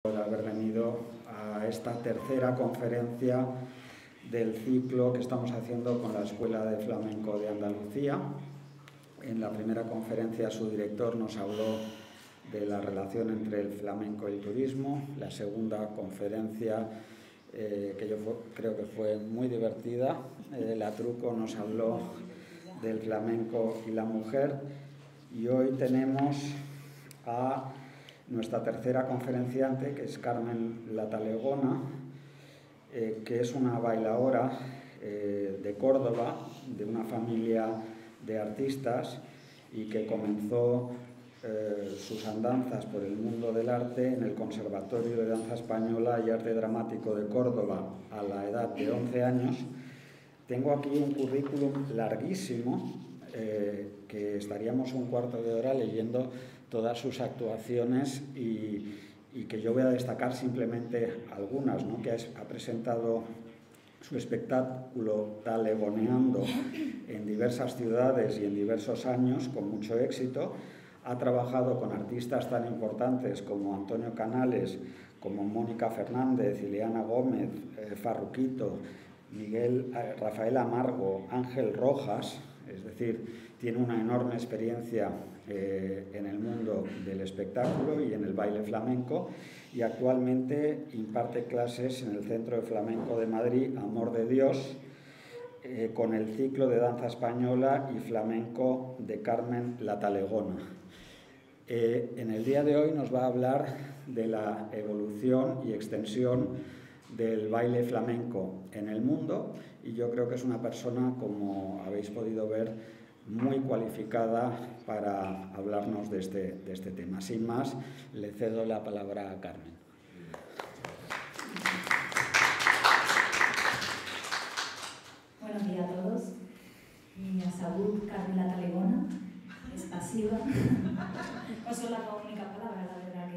Por haber venido a esta tercera conferencia del ciclo que estamos haciendo con la Escuela de Flamenco de Andalucía. En la primera conferencia su director nos habló de la relación entre el flamenco y el turismo. La segunda conferencia, que yo creo que fue muy divertida, la Truco nos habló del flamenco y la mujer. Y hoy tenemos a nuestra tercera conferenciante, que es Carmen La Talegona, que es una bailaora de Córdoba, de una familia de artistas, y que comenzó sus andanzas por el mundo del arte en el Conservatorio de Danza Española y Arte Dramático de Córdoba a la edad de 11 años. Tengo aquí un currículum larguísimo, que estaríamos un cuarto de hora leyendo todas sus actuaciones y que yo voy a destacar simplemente algunas, ¿no? Que ha presentado su espectáculo Talegoneando en diversas ciudades y en diversos años con mucho éxito. Ha trabajado con artistas tan importantes como Antonio Canales, como Mónica Fernández, Ileana Gómez, Farruquito, Rafael Amargo, Ángel Rojas. Es decir, tiene una enorme experiencia en el mundo del espectáculo y en el baile flamenco, y actualmente imparte clases en el Centro de Flamenco de Madrid, Amor de Dios, con el ciclo de danza española y flamenco de Carmen La Talegona. En el día de hoy nos va a hablar de la evolución y extensión del baile flamenco en el mundo, y yo creo que es una persona, como habéis podido ver, muy cualificada para hablarnos de este tema. Sin más, le cedo la palabra a Carmen. Buenos días a todos. Mi salud, Carmen La Talegona, es pasiva. No son las dos únicas palabras, la verdad,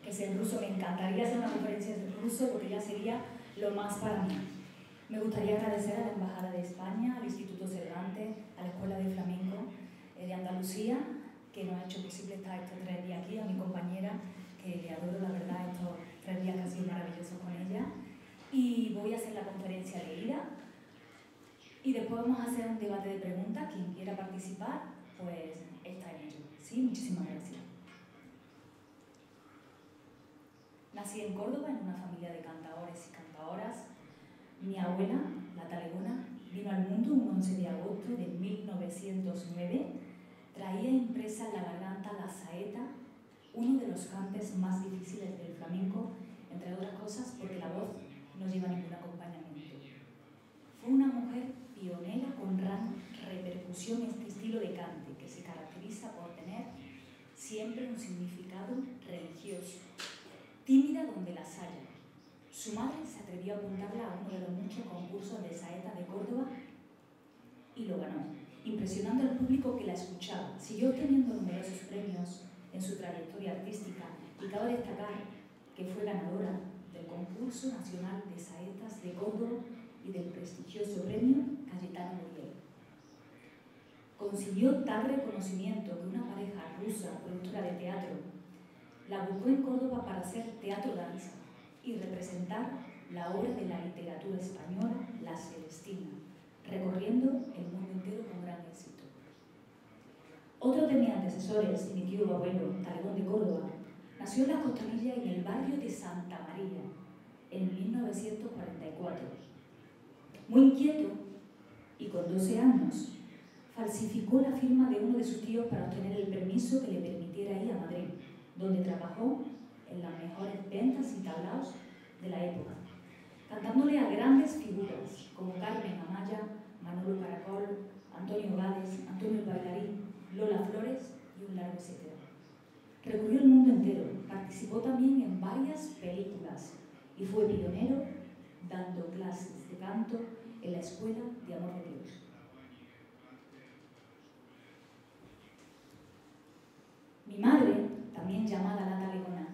que sé en ruso. Me encantaría hacer una conferencia en ruso porque ya sería lo más para mí. Me gustaría agradecer a la Embajada de España, al Instituto Cervantes, a la Escuela de Flamenco de Andalucía, que nos ha hecho posible estar estos 3 días aquí, a mi compañera, que le adoro, la verdad, estos 3 días que han sido maravillosos con ella. Y voy a hacer la conferencia leída. Y después vamos a hacer un debate de preguntas. Quien quiera participar, pues está en ello. ¿Sí? Muchísimas gracias. Nací en Córdoba, en una familia de cantadores y cantadoras. Mi abuela, La Talegona, vino al mundo un 11 de agosto de 1909. Traía impresa en la garganta la saeta, uno de los cantes más difíciles del flamenco, entre otras cosas porque la voz no lleva ningún acompañamiento. Fue una mujer pionera con gran repercusión en este estilo de cante, que se caracteriza por tener siempre un significado religioso. Tímida donde las haya. Su madre se atrevió a apuntarla a uno de los muchos concursos de saeta de Córdoba y lo ganó, impresionando al público que la escuchaba. Siguió obteniendo numerosos premios en su trayectoria artística, y cabe destacar que fue ganadora del Concurso Nacional de Saetas de Córdoba y del prestigioso premio Cayetano Muriel. Consiguió tal reconocimiento que una pareja rusa, productora de teatro, la buscó en Córdoba para hacer teatro danza y representar la obra de la literatura española, La Celestina, recorriendo el mundo entero con gran éxito. Otro de mis antecesores, mi tío abuelo, Talegón de Córdoba, nació en la Costanilla, en el barrio de Santa María, en 1944. Muy inquieto y con 12 años, falsificó la firma de uno de sus tíos para obtener el permiso que le permitiera ir a Madrid, donde trabajó en las mejores ventas y tablaos de la época, cantándole a grandes figuras como Carmen Amaya, Manolo Caracol, Antonio Gades, Antonio el Bailarín, Lola Flores y un largo etcétera. Recorrió el mundo entero, participó también en varias películas y fue pionero dando clases de canto en la Escuela de Amor de Dios. Mi madre, también llamada La Talegona,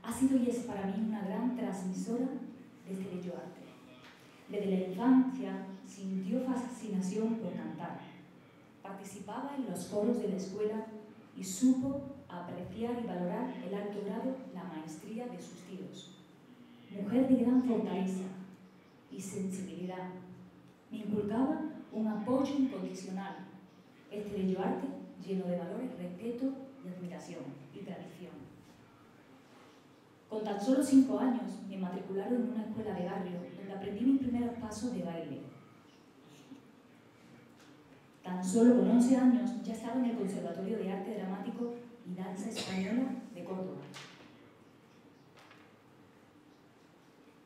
ha sido y es para mí una gran transmisora de este bello arte. Desde la infancia sintió fascinación por cantar. Participaba en los coros de la escuela y supo a apreciar y valorar el alto grado, la maestría de sus tíos. Mujer de gran fortaleza y sensibilidad, me inculcaba un apoyo incondicional, este bello arte lleno de valores, respeto y admiración y tradición. Con tan solo 5 años me matricularon en una escuela de barrio donde aprendí mis primeros pasos de baile. Tan solo con 11 años ya estaba en el Conservatorio de Arte Dramático y Danza Española de Córdoba.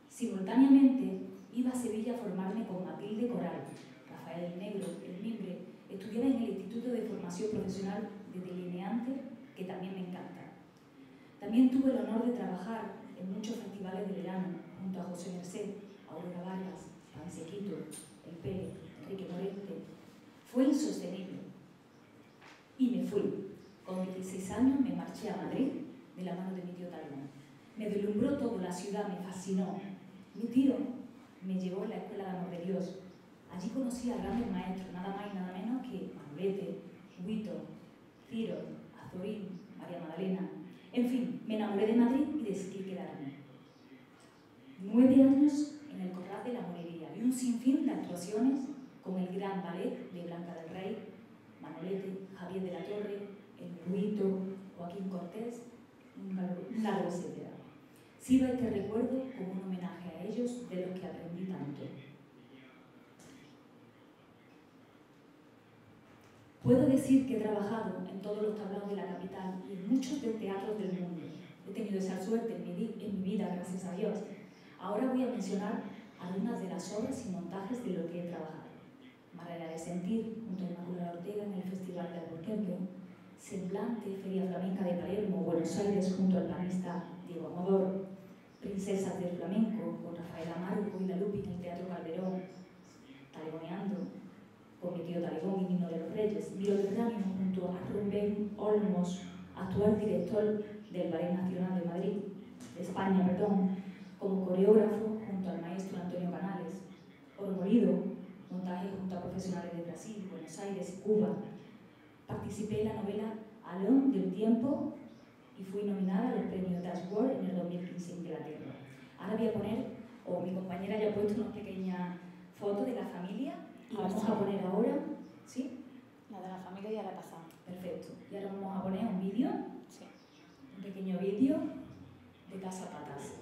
Simultáneamente iba a Sevilla a formarme con Matilde Coral, Rafael el Negro, el Mimbre. Estudiaba en el Instituto de Formación Profesional de Delineante, que también me encanta. También tuve el honor de trabajar en muchos festivales de verano junto a José Merced, Aurora Vargas, Pansequito, El Pérez, Enrique Morente. Fue insostenible. Y me fui. Con 16 años me marché a Madrid de la mano de mi tío Talón. Me deslumbró todo, la ciudad me fascinó. Mi tío me llevó a la Escuela de Amor de Dios. Allí conocí a grandes maestros, nada más y nada menos que Manolete, Huito, Ciro, Azorín, María Magdalena. En fin, me enamoré de Madrid y decidí quedarme. 9 años en el Corral de la Morería y un sinfín de actuaciones con el gran ballet de Blanca del Rey, Manolete, Javier de la Torre, El Huito, Joaquín Cortés, un largo etcétera. Sirva este recuerdo como un homenaje a ellos de los que aprendí tanto. Puedo decir que he trabajado en todos los tablaos de la capital y en muchos de teatros del mundo. He tenido esa suerte en mi vida, gracias a Dios. Ahora voy a mencionar algunas de las obras y montajes de lo que he trabajado. Manera de sentir, junto a Inmaculada Ortega en el Festival de Albuquerque. Semblante, Feria Flamenca de Palermo, Buenos Aires, junto al pianista Diego Amador. Princesas del Flamenco, con Rafael Amargo y La Lupi en el Teatro Calderón. Talegoneando, con mi tío Talegón y Nino de los Reyes. Biodernio, junto a Rubén Olmos, actual director del Ballet Nacional de Madrid, de España, perdón, como coreógrafo junto al maestro Antonio Canales. Ormolido, montaje junto a profesionales de Brasil, Buenos Aires y Cuba. Participé en la novela Alón del Tiempo y fui nominada a los premios Dashboard en el 2015 en Inglaterra. Ahora voy a poner, o mi compañera ya ha puesto una pequeña foto de la familia y vamos a poner ahora, ¿sí? La de la familia ya la he pasado. Perfecto. Y ahora vamos a poner un vídeo, Sí. un pequeño vídeo de Casa Patas.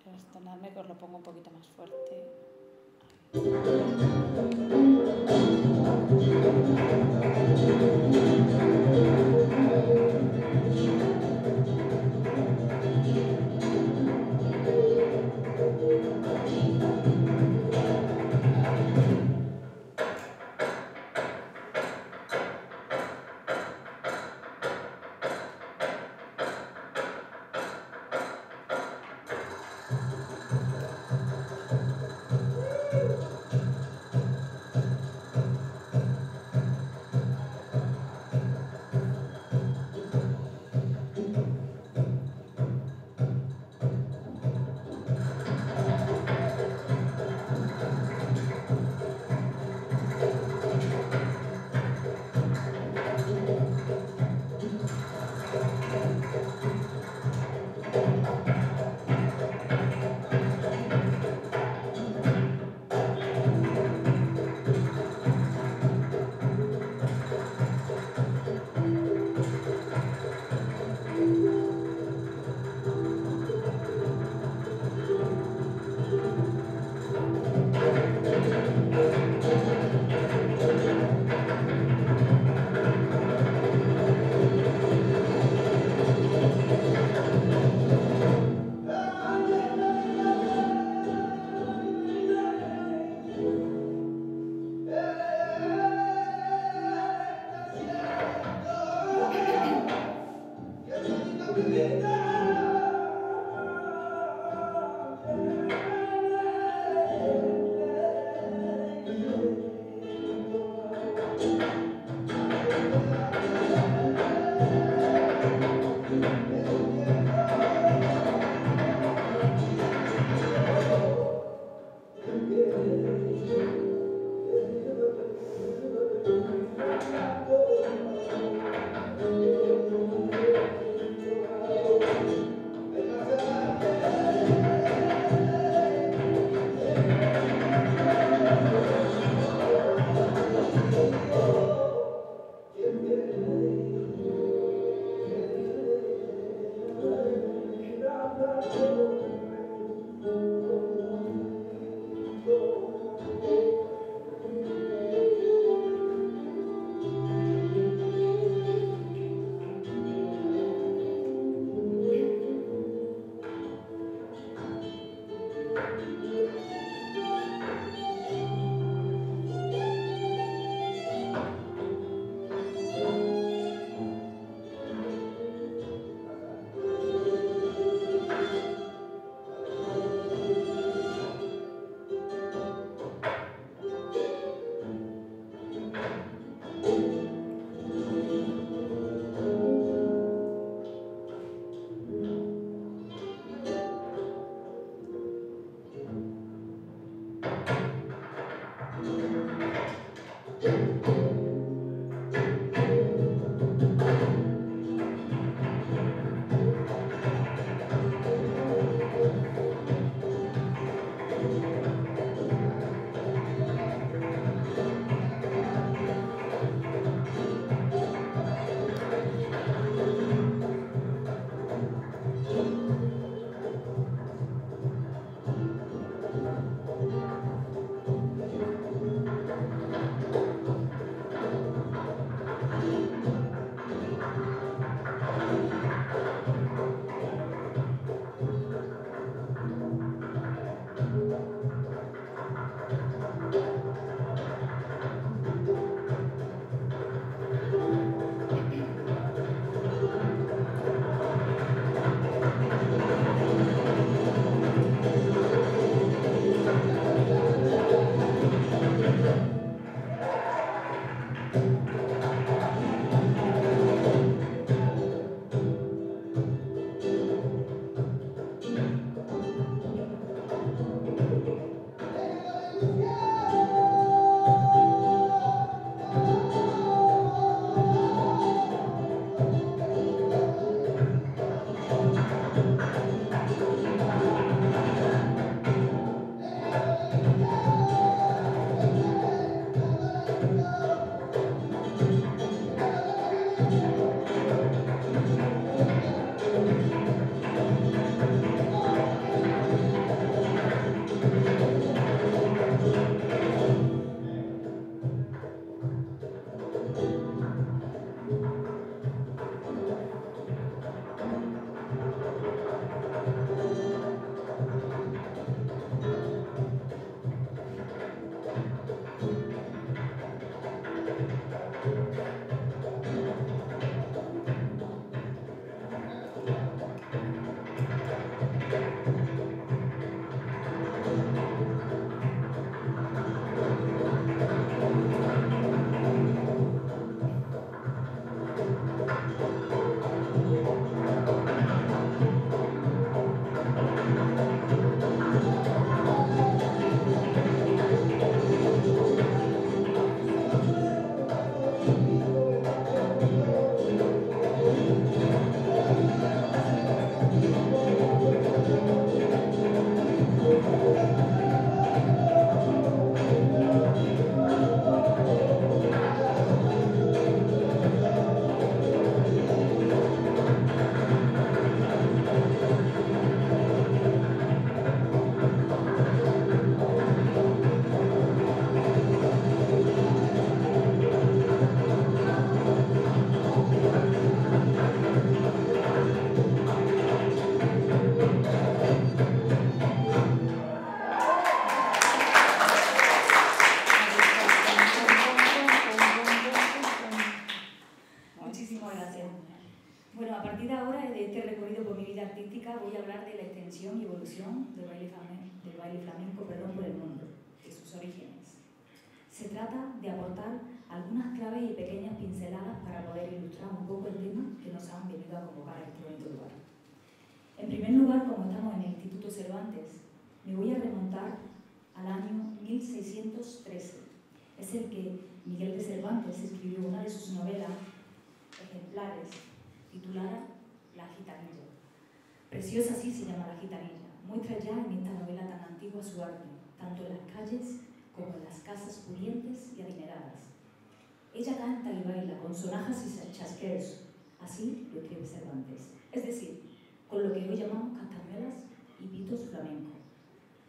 Perdonadme que os lo pongo un poquito más fuerte. expresión y evolución del baile flamenco por el mundo, de sus orígenes. Se trata de aportar algunas claves y pequeñas pinceladas para poder ilustrar un poco el tema que nos han venido a convocar a este bonito lugar. En primer lugar, como estamos en el Instituto Cervantes, me voy a remontar al año 1613. Es el que Miguel de Cervantes escribió una de sus novelas ejemplares, titulada La Gitanilla. Preciosa así se llama La Gitanilla. Muestra ya en esta novela tan antigua su arte, tanto en las calles como en las casas pudientes y adineradas. Ella canta y baila con sonajas y chasqueos, así lo escribe Cervantes, es decir, con lo que hoy llamamos castañuelas y pitos flamencos.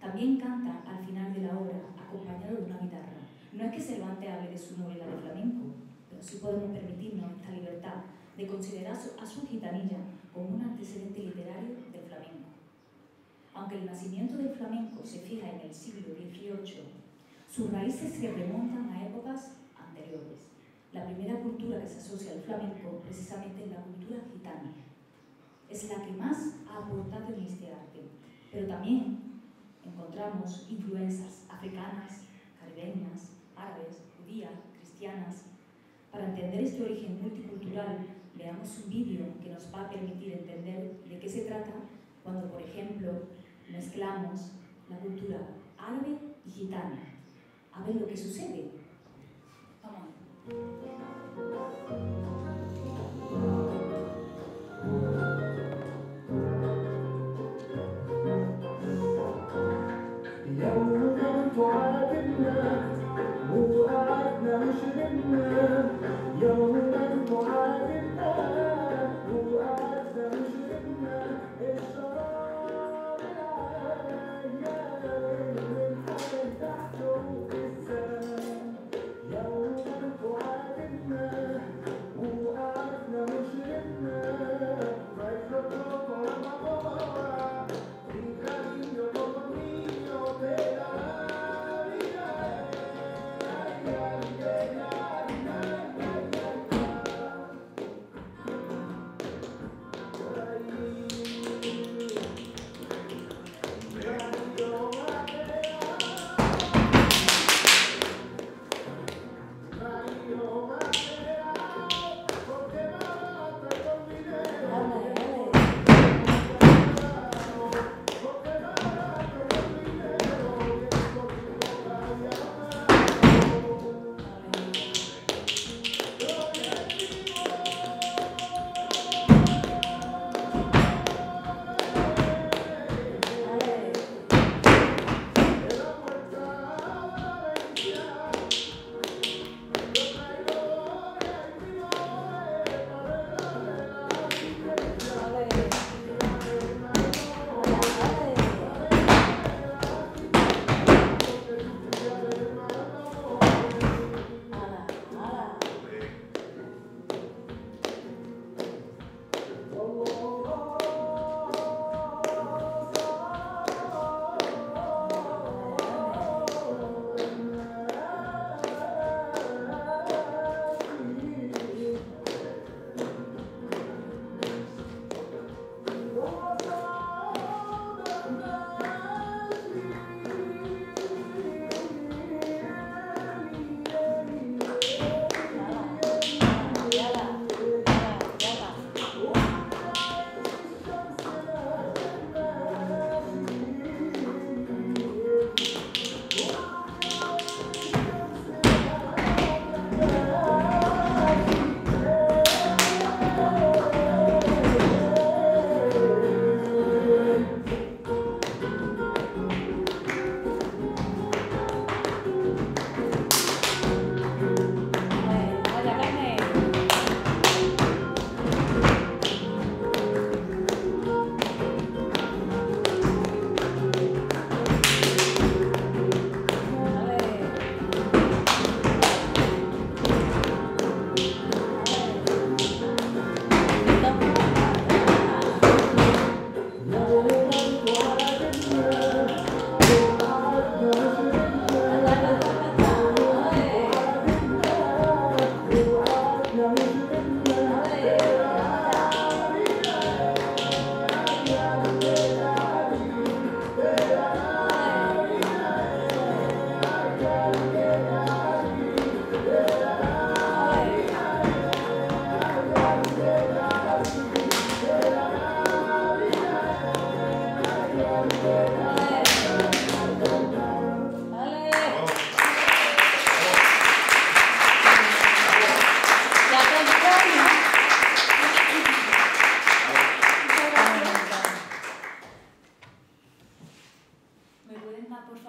También canta al final de la obra, acompañado de una guitarra. No es que Cervantes hable de su novela de flamenco, pero sí podemos permitirnos esta libertad de considerar a su gitanilla como un antecedente literario del flamenco. Aunque el nacimiento del flamenco se fija en el siglo XVIII, sus raíces se remontan a épocas anteriores. La primera cultura que se asocia al flamenco precisamente es la cultura gitana. Es la que más ha aportado en este arte, pero también encontramos influencias africanas, caribeñas, árabes, judías, cristianas. Para entender este origen multicultural, veamos un vídeo que nos va a permitir entender de qué se trata cuando, por ejemplo, mezclamos la cultura árabe y gitana. A ver lo que sucede. Vamos a ver.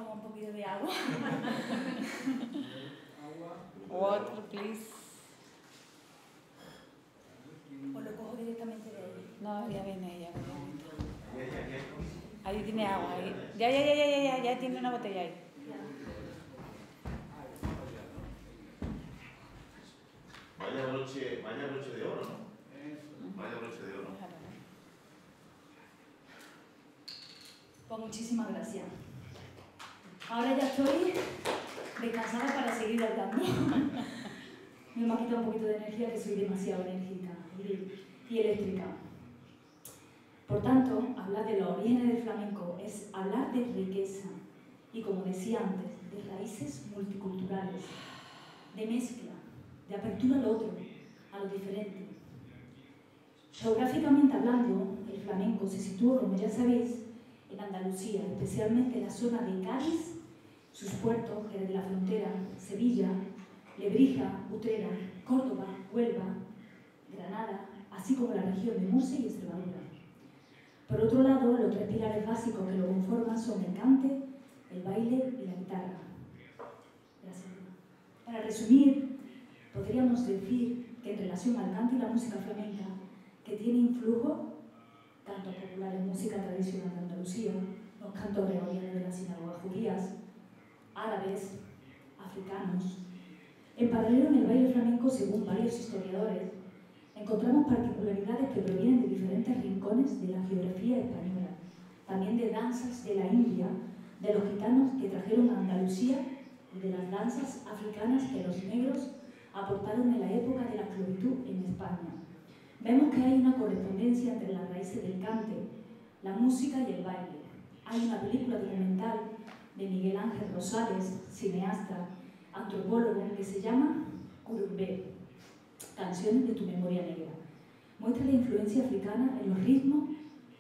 pongo un poquito de agua. Water, please. O lo cojo directamente de ahí. No, ya viene ella. Ahí tiene agua. Ahí. Ya tiene una botella ahí. Vaya broche de oro, ¿no? Vaya broche de oro. Pues muchísimas gracias. Ahora ya estoy descansada para seguir hablando. Me ha quitado un poquito de energía, que soy demasiado enérgica y eléctrica. Por tanto, hablar de los orígenes del flamenco es hablar de riqueza y, como decía antes, de raíces multiculturales, de mezcla, de apertura al otro, a lo diferente. Geográficamente hablando, el flamenco se sitúa, como ya sabéis, en Andalucía, especialmente en la zona de Cádiz, sus puertos, Jerez de la Frontera, Sevilla, Lebrija, Utrera, Córdoba, Huelva, Granada, así como la región de Murcia y Extremadura. Por otro lado, los tres pilares básicos que lo conforman son el cante, el baile y la guitarra. Gracias. Para resumir, podríamos decir que en relación al cante y la música flamenca, que tiene influjo cantos populares, música tradicional de Andalucía, los cantos gregorianos de las sinagogas judías, árabes, africanos. En paralelo, en el baile flamenco, según varios historiadores, encontramos particularidades que provienen de diferentes rincones de la geografía española, también de danzas de la India, de los gitanos que trajeron a Andalucía y de las danzas africanas que los negros aportaron en la época de la esclavitud en España. Vemos que hay una correspondencia entre las raíces del cante, la música y el baile. Hay una película documental de Miguel Ángel Rosales, cineasta, antropólogo, que se llama Curumbé, Canciones de tu memoria negra. Muestra la influencia africana en los ritmos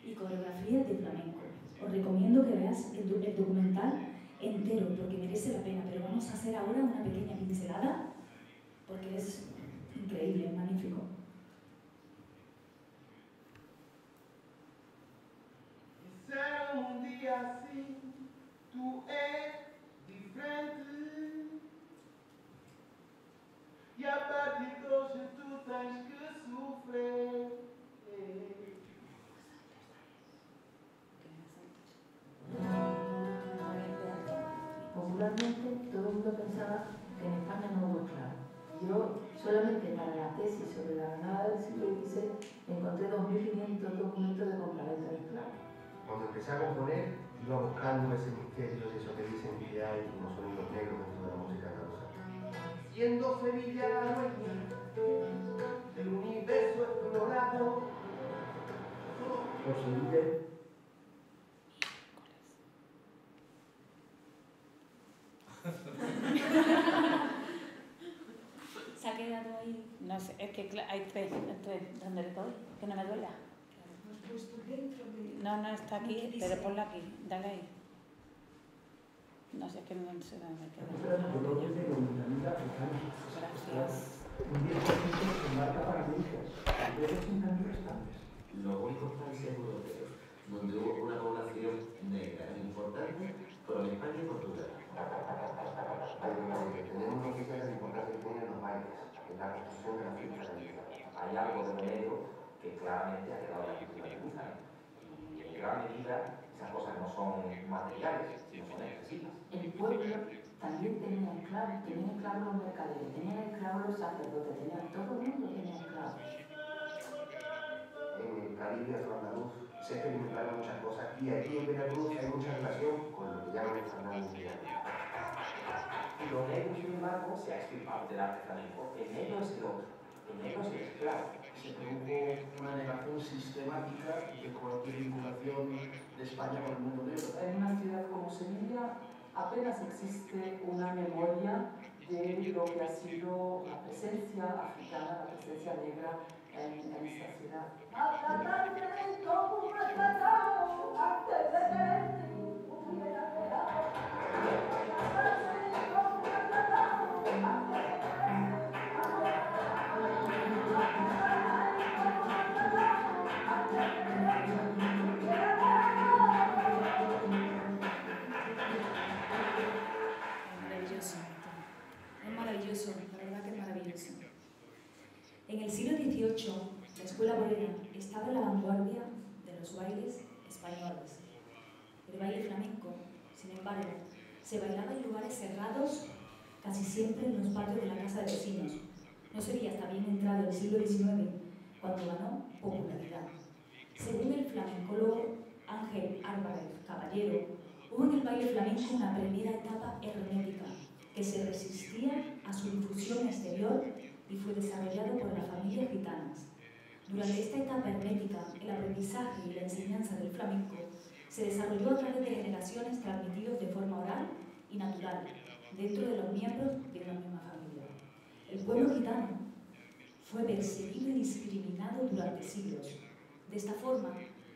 y coreografías del flamenco. Os recomiendo que veáis el documental entero, porque merece la pena, pero vamos a hacer ahora una pequeña pincelada, porque es increíble, magnífico. Será un día así, tú eres diferente. E a partir de hoje tu tens que sofrer. Popularmente todo el mundo pensaba que en España no hubo esclavos. Yo solamente para la tesis sobre la Granada del siglo XVI encontré 2.500 documentos de compraventa de esclavos. Cuando empecé a componer, iba buscando ese misterio, eso que dicen que hay como sonidos negros dentro de la música andaluza. Siendo Sevilla la dueña del universo explorado, Posible. ¿Se ha quedado ahí? No sé, es que hay tres. ¿Dónde le doy? Que no me duela. No, está aquí, pero ponla aquí, dale ahí. No sé, que no sé dónde me queda. Gracias. Un 10% se marca para niños. Los únicos países europeos donde hubo una población negra importante fueron España y Portugal. Tenemos noticias de la importancia que tienen los bailes, en la construcción de la fiesta religiosa. Hay algo de negro que claramente ha quedado en la cultura dominicana. Y en gran medida esas cosas no son materiales, sino son excesivas. El pueblo también tenía esclavos los mercaderes, tenían esclavos los sacerdotes, todo el mundo tenía esclavos. En el Caribe afroandaluz se experimentaron muchas cosas y aquí en Veracruz hay mucha relación con lo que llaman el fandango mundial. Y lo negro, sin embargo, se ha extirpado del arte flamenco. El negro es el otro, el negro es el esclavo. se produjo una negación sistemática de cualquier vinculación de España con el mundo negro. En una ciudad como Sevilla apenas existe una memoria de lo que ha sido la presencia africana, la presencia negra en esta ciudad. siglo XVIII, la escuela bolera estaba en la vanguardia de los bailes españoles. El baile flamenco, sin embargo, se bailaba en lugares cerrados, casi siempre en los patios de la casa de vecinos. No sería hasta bien entrado el siglo XIX cuando ganó popularidad. Según el flamencólogo Ángel Álvarez Caballero, hubo en el baile flamenco una primera etapa hermética que se resistía a su difusión exterior y fue desarrollado por las familias gitanas. Durante esta etapa hermética, el aprendizaje y la enseñanza del flamenco se desarrolló a través de generaciones transmitidos de forma oral y natural dentro de los miembros de una misma familia. El pueblo gitano fue perseguido y discriminado durante siglos. De esta forma,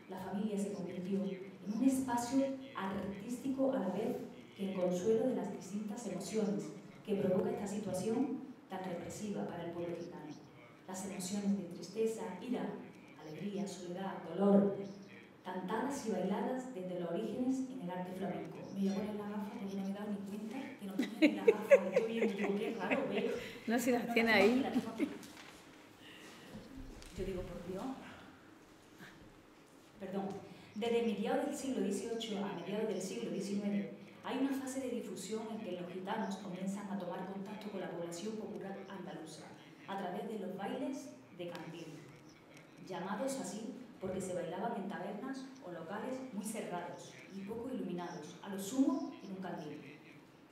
la familia se convirtió en un espacio artístico a la vez que el consuelo de las distintas emociones que provoca esta situación tan represiva para el pueblo gitano. Las emociones de tristeza, ira, alegría, soledad, dolor, cantadas y bailadas desde los orígenes en el arte flamenco. Me voy a poner la gafa porque no me he dado ni cuenta que no tenía ni la gafa. Estoy viendo, digo, qué raro, veo. No se las tiene ahí. Yo digo, por Dios. Perdón. Desde mediados del siglo XVIII a mediados del siglo XIX hay una fase de difusión en que los gitanos comienzan a tomar contacto con la población popular andaluza a través de los bailes de candil, llamados así porque se bailaban en tabernas o locales muy cerrados y poco iluminados, a lo sumo en un candil.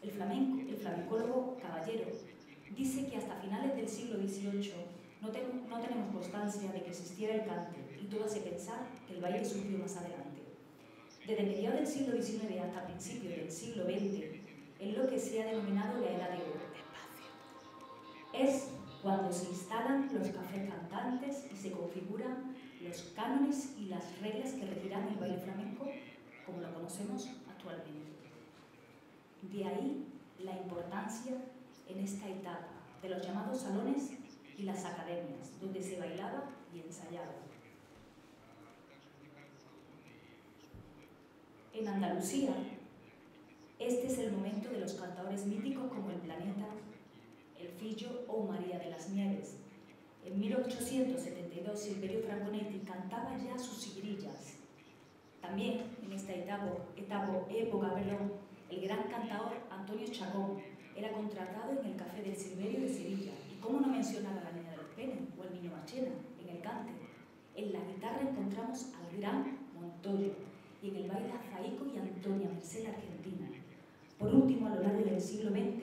El flamencólogo Caballero dice que hasta finales del siglo XVIII no tenemos constancia de que existiera el cante y todo hace pensar que el baile surgió más adelante. Desde mediados del siglo XIX hasta principios del siglo XX es lo que se ha denominado la Edad de Oro. Es cuando se instalan los cafés cantantes y se configuran los cánones y las reglas que regirán el baile flamenco como lo conocemos actualmente. De ahí la importancia en esta etapa de los llamados salones y las academias, donde se bailaba y ensayaba. En Andalucía, este es el momento de los cantadores míticos como El Planeta, El Fillo o María de las Nieves. En 1872, Silverio Franconetti cantaba ya sus sigrillas. También en esta época, el gran cantador Antonio Chacón era contratado en el Café del Silverio de Sevilla. ¿Y cómo no mencionar a la Niña del Pene o el Niño Machena en el cante? En la guitarra encontramos al gran Montoyo y en el baile a Faico y Antonia Merced Argentina. Por último, a lo largo del siglo XX,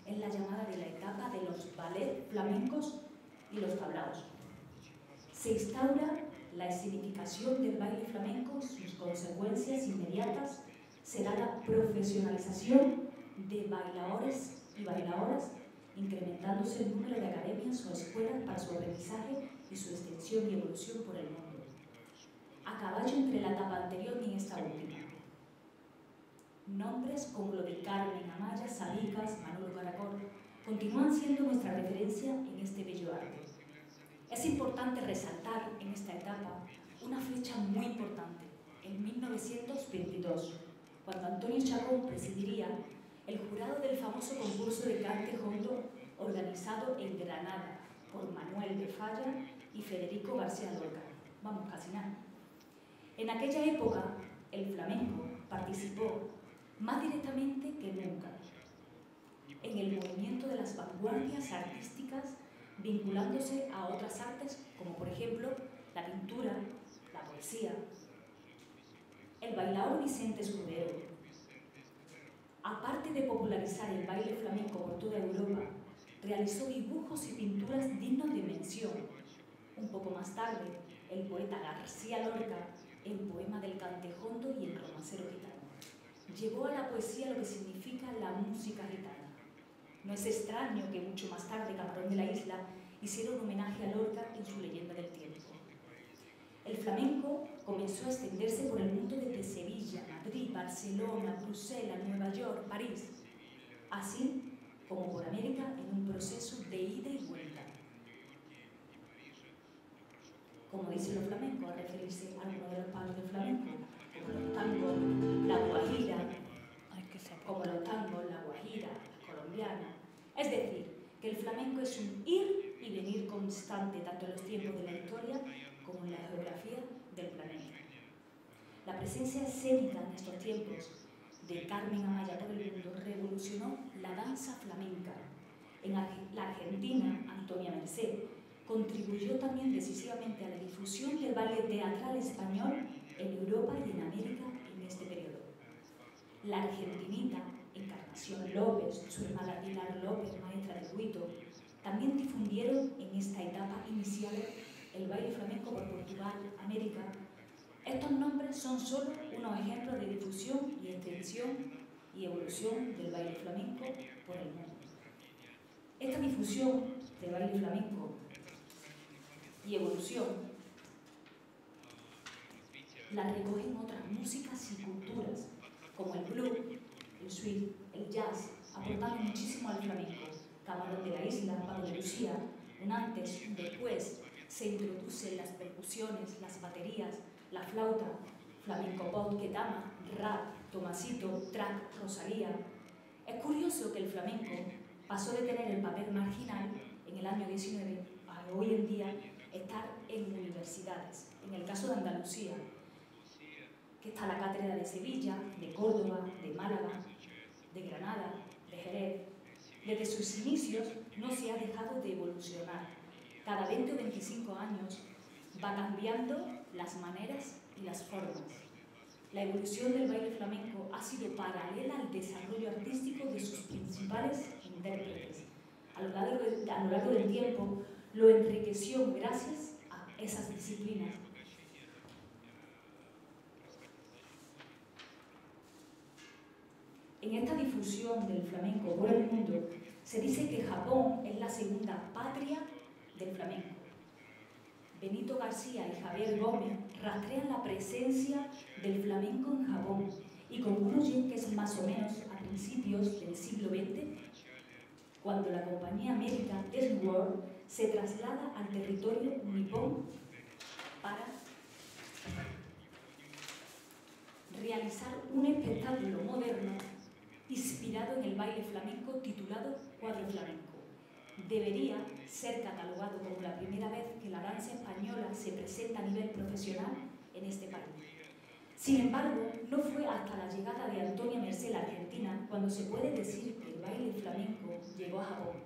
es la llamada de la etapa de los ballets flamencos y los tablaos. Se instaura la escenificación del baile flamenco, sus consecuencias inmediatas será la profesionalización de bailadores y bailadoras, incrementándose el número de academias o escuelas para su aprendizaje y su extensión y evolución por el mundo. A caballo entre la etapa anterior y esta última. Nombres como lo de Carmen Amaya, Sabicas, Manolo Caracol, continúan siendo nuestra referencia en este bello arte. Es importante resaltar en esta etapa una fecha muy importante, en 1922, cuando Antonio Chacón presidiría el jurado del famoso concurso de cante hondo organizado en Granada por Manuel de Falla y Federico García Lorca. Vamos, casi nada. En aquella época, el flamenco participó más directamente que nunca en el movimiento de las vanguardias artísticas, vinculándose a otras artes como por ejemplo la pintura, la poesía. El bailaor Vicente Escudero, aparte de popularizar el baile flamenco por toda Europa, realizó dibujos y pinturas dignos de mención. Un poco más tarde, el poeta García Lorca, el poema del cantejondo y el romancero gitano. Llevó a la poesía lo que significa la música gitana. No es extraño que mucho más tarde Camarón de la Isla hiciera un homenaje a Lorca en su Leyenda del Tiempo. El flamenco comenzó a extenderse por el mundo desde Sevilla, Madrid, Barcelona, Bruselas, Nueva York, París, así como por América en un proceso de ida y vuelta. Como dicen los flamencos, a referirse a algunos de los palos del flamenco, como los tangos, la guajira, como los tangos, la guajira, la colombiana. Es decir, que el flamenco es un ir y venir constante tanto en los tiempos de la historia como en la geografía del planeta. La presencia escénica en estos tiempos de Carmen Amaya por el mundo revolucionó la danza flamenca. En la Argentina, Antonia Merced contribuyó también decisivamente a la difusión del baile teatral español en Europa y en América en este periodo. La argentinita, Encarnación López, su hermana Pilar López, maestra de Huito, también difundieron en esta etapa inicial el baile flamenco por Portugal, América. Estos nombres son solo unos ejemplos de difusión y extensión y evolución del baile flamenco por el mundo. Esta difusión del baile flamenco y evolución la recogen otras músicas y culturas, como el blues, el swing, el jazz, aportando muchísimo al flamenco. Camarón de la Isla, Paco de Lucía, un antes, un después, se introducen las percusiones, las baterías, la flauta, flamenco pop, ketama, rap, Tomasito, track, Rosalía. Es curioso que el flamenco pasó de tener el papel marginal en el año 19 a hoy en día estar en universidades. En el caso de Andalucía, que está la cátedra de Sevilla, de Córdoba, de Málaga, de Granada, de Jerez. Desde sus inicios no se ha dejado de evolucionar. Cada 20 o 25 años va cambiando las maneras y las formas. La evolución del baile flamenco ha sido paralela al desarrollo artístico de sus principales intérpretes. A lo largo del tiempo lo enriqueció gracias a esas disciplinas. En esta difusión del flamenco por el mundo, se dice que Japón es la segunda patria del flamenco. Benito García y Javier Gómez rastrean la presencia del flamenco en Japón y concluyen que es más o menos a principios del siglo XX, cuando la compañía American Dance World se traslada al territorio nipón para realizar un espectáculo moderno inspirado en el baile flamenco titulado Cuadro Flamenco. Debería ser catalogado como la primera vez que la danza española se presenta a nivel profesional en este país. Sin embargo, no fue hasta la llegada de Antonia Merced a la Argentina cuando se puede decir que el baile flamenco llegó a Japón.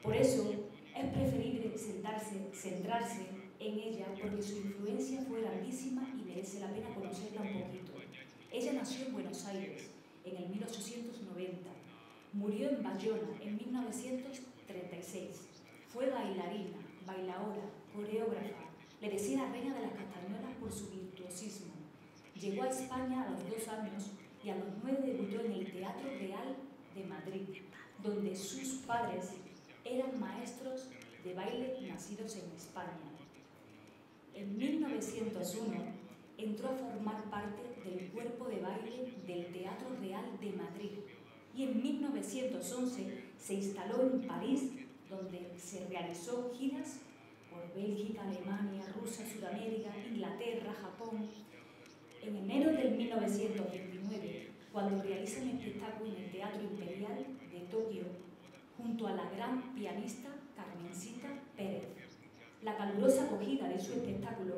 Por eso es preferible centrarse en ella porque su influencia fue grandísima y merece la pena conocerla un poquito. Ella nació en Buenos Aires en el 1890, murió en Bayona en 1936. Fue bailarina, bailaora, coreógrafa, le decía reina de las castañuelas por su virtuosismo. Llegó a España a los 2 años y a los 9 debutó en el Teatro Real de Madrid, donde sus padres eran maestros de baile nacidos en España. En 1901 entró a formar parte del cuerpo de baile del Teatro Real de Madrid y en 1911 se instaló en París, donde se realizó giras por Bélgica, Alemania, Rusia, Sudamérica, Inglaterra, Japón. En enero de 1929, cuando realiza un espectáculo en el Teatro Imperial de Tokio, junto a la gran pianista Carmencita Pérez. La calurosa acogida de su espectáculo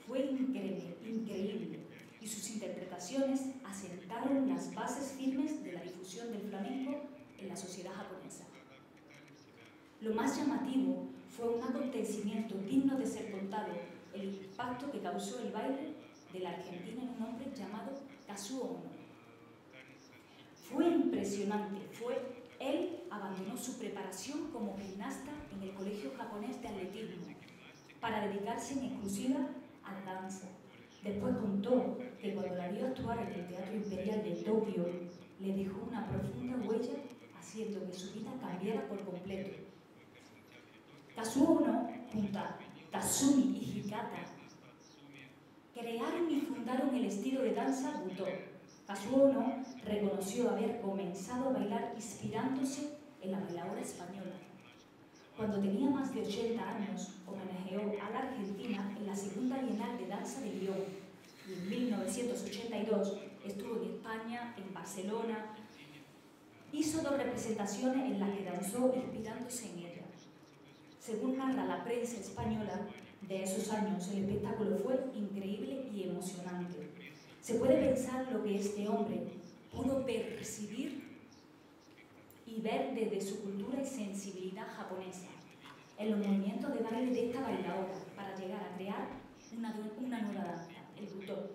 fue increíble y sus interpretaciones asentaron las bases firmes de la difusión del flamenco en la sociedad japonesa. Lo más llamativo fue un acontecimiento digno de ser contado, el impacto que causó el baile de la Argentina en un hombre llamado Kazuo Ono. Fue impresionante, él abandonó su preparación como gimnasta en el Colegio Japonés de Atletismo para dedicarse en exclusiva a la danza. Después contó que cuando la vio actuar en el Teatro Imperial de Tokio, le dejó una profunda huella, haciendo que su vida cambiara por completo. Kazuo Ono, junto a Tatsumi y Hikata, crearon y fundaron el estilo de danza Buto. Kazuo Ono reconoció haber comenzado a bailar inspirándose en la bailaora española. Cuando tenía más de 80 años, homenajeó a la Argentina en la Segunda Bienal de Danza de Lyon y en 1982 estuvo en España, en Barcelona. Hizo 2 representaciones en las que danzó inspirándose en ella. Según narra la prensa española de esos años, el espectáculo fue increíble y emocionante. Se puede pensar lo que este hombre pudo percibir y ver desde su cultura y sensibilidad japonesa en los movimientos de baile de esta bailadora para llegar a crear una nueva danza, el Butó.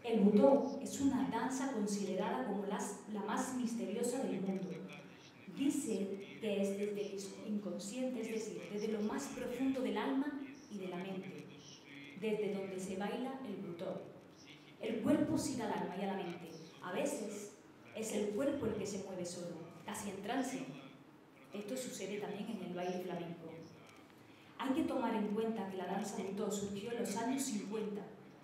El Butó es una danza considerada como la más misteriosa del mundo. Dice que es desde el inconsciente, es decir, desde lo más profundo del alma y de la mente, desde donde se baila el Butó. El cuerpo sigue al alma y a la mente. A veces es el cuerpo el que se mueve solo, casi en trance. Esto sucede también en el baile flamenco. Hay que tomar en cuenta que la danza Butó surgió en los años 50,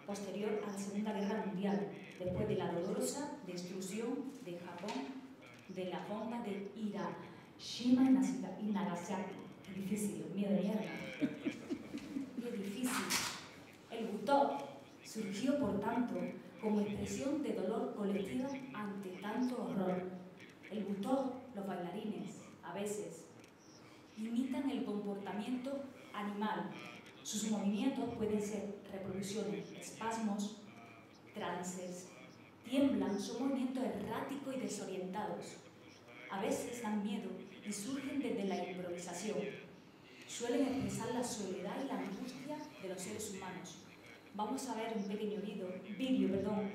posterior a la Segunda Guerra Mundial, después de la dolorosa destrucción de Japón de la bomba de Hiroshima y Nagasaki. Qué difícil, Dios mío de mierda. Qué difícil. El Butó surgió, por tanto, como expresión de dolor colectiva ante tanto horror. El Butó, los bailarines, a veces, imitan el comportamiento animal. Sus movimientos pueden ser reproducciones, espasmos, trances, tiemblan, son movimientos erráticos y desorientados. A veces dan miedo y surgen desde la improvisación. Suelen expresar la soledad y la angustia de los seres humanos. Vamos a ver un pequeño vídeo,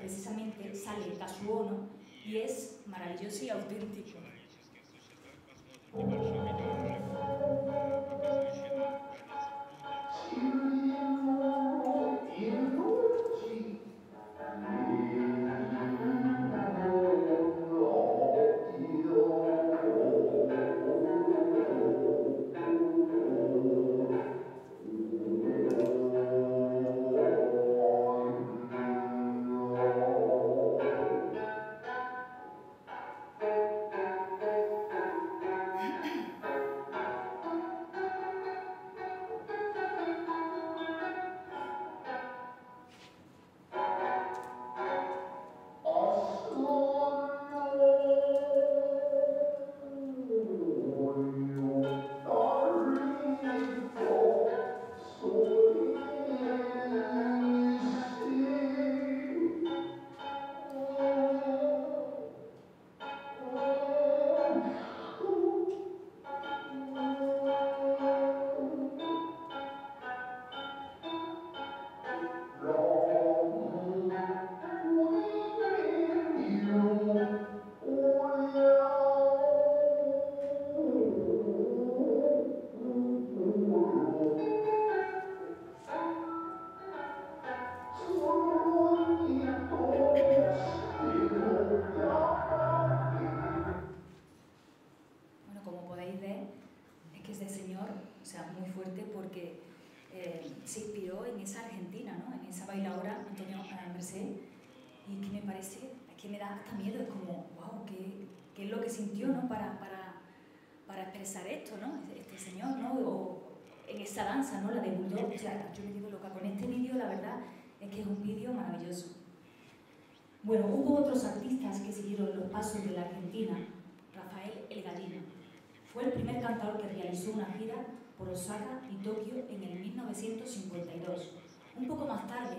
precisamente sale Kazuo Ono y es maravilloso y auténtico. Se inspiró en esa argentina, ¿no? En esa bailadora, Antonio Merced, y que me parece, es que me da hasta miedo, es como, wow, ¿qué es lo que sintió, ¿no? Para expresar esto, ¿no? Este señor, ¿no? O en esa danza, ¿no? La de Bulldog, o sea, yo me digo loca con este vídeo, la verdad es que es un vídeo maravilloso. Bueno, hubo otros artistas que siguieron los pasos de la Argentina. Rafael El Gallino fue el primer cantador que realizó una gira por Osaka y Tokio en el 1952. Un poco más tarde,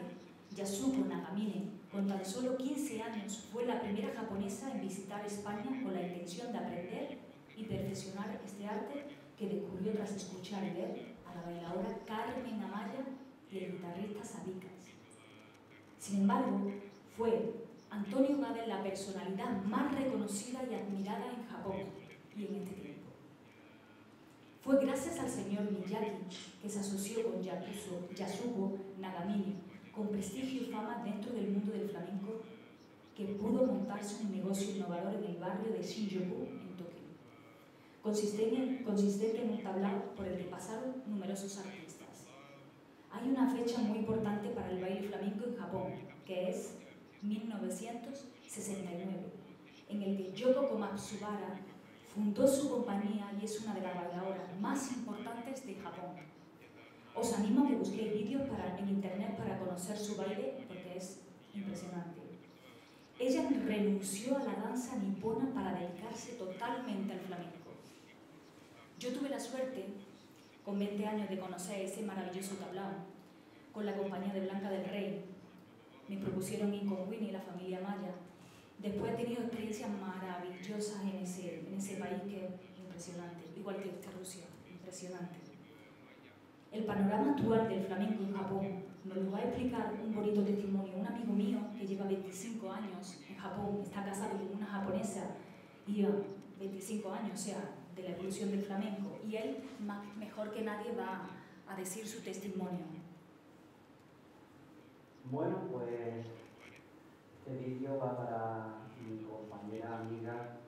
Yasuko Nagamine, con tan solo 15 años, fue la primera japonesa en visitar España con la intención de aprender y perfeccionar este arte que descubrió tras escuchar y ver a la bailadora Carmen Amaya y el guitarrista Sabicas. Sin embargo, fue Antonio Gade la personalidad más reconocida y admirada en Japón y en este tiempo. Fue gracias al señor Miyagi que se asoció con Yasuko Nagamine, con prestigio y fama dentro del mundo del flamenco, que pudo montarse un negocio innovador en el barrio de Shinjuku, en Tokio, consistente en un tablao por el que pasaron numerosos artistas. Hay una fecha muy importante para el baile flamenco en Japón, que es 1969, en el que Yoko Komatsubara fundó su compañía y es una de las bailadoras más importantes de Japón. Os animo a que busquéis vídeos en internet para conocer su baile porque es impresionante. Ella renunció a la danza nipona para dedicarse totalmente al flamenco. Yo tuve la suerte, con 20 años, de conocer ese maravilloso tablao, con la compañía de Blanca del Rey. Me propusieron ir con Winnie y la familia Maya. Después he tenido experiencias maravillosas en ese país que es impresionante, igual que Rusia, impresionante. El panorama actual del flamenco en Japón nos lo va a explicar un bonito testimonio. Un amigo mío que lleva 25 años en Japón, está casado con una japonesa y lleva 25 años, o sea, de la evolución del flamenco. Y él, mejor que nadie, va a decir su testimonio. Bueno, pues este vídeo va para mi compañera amiga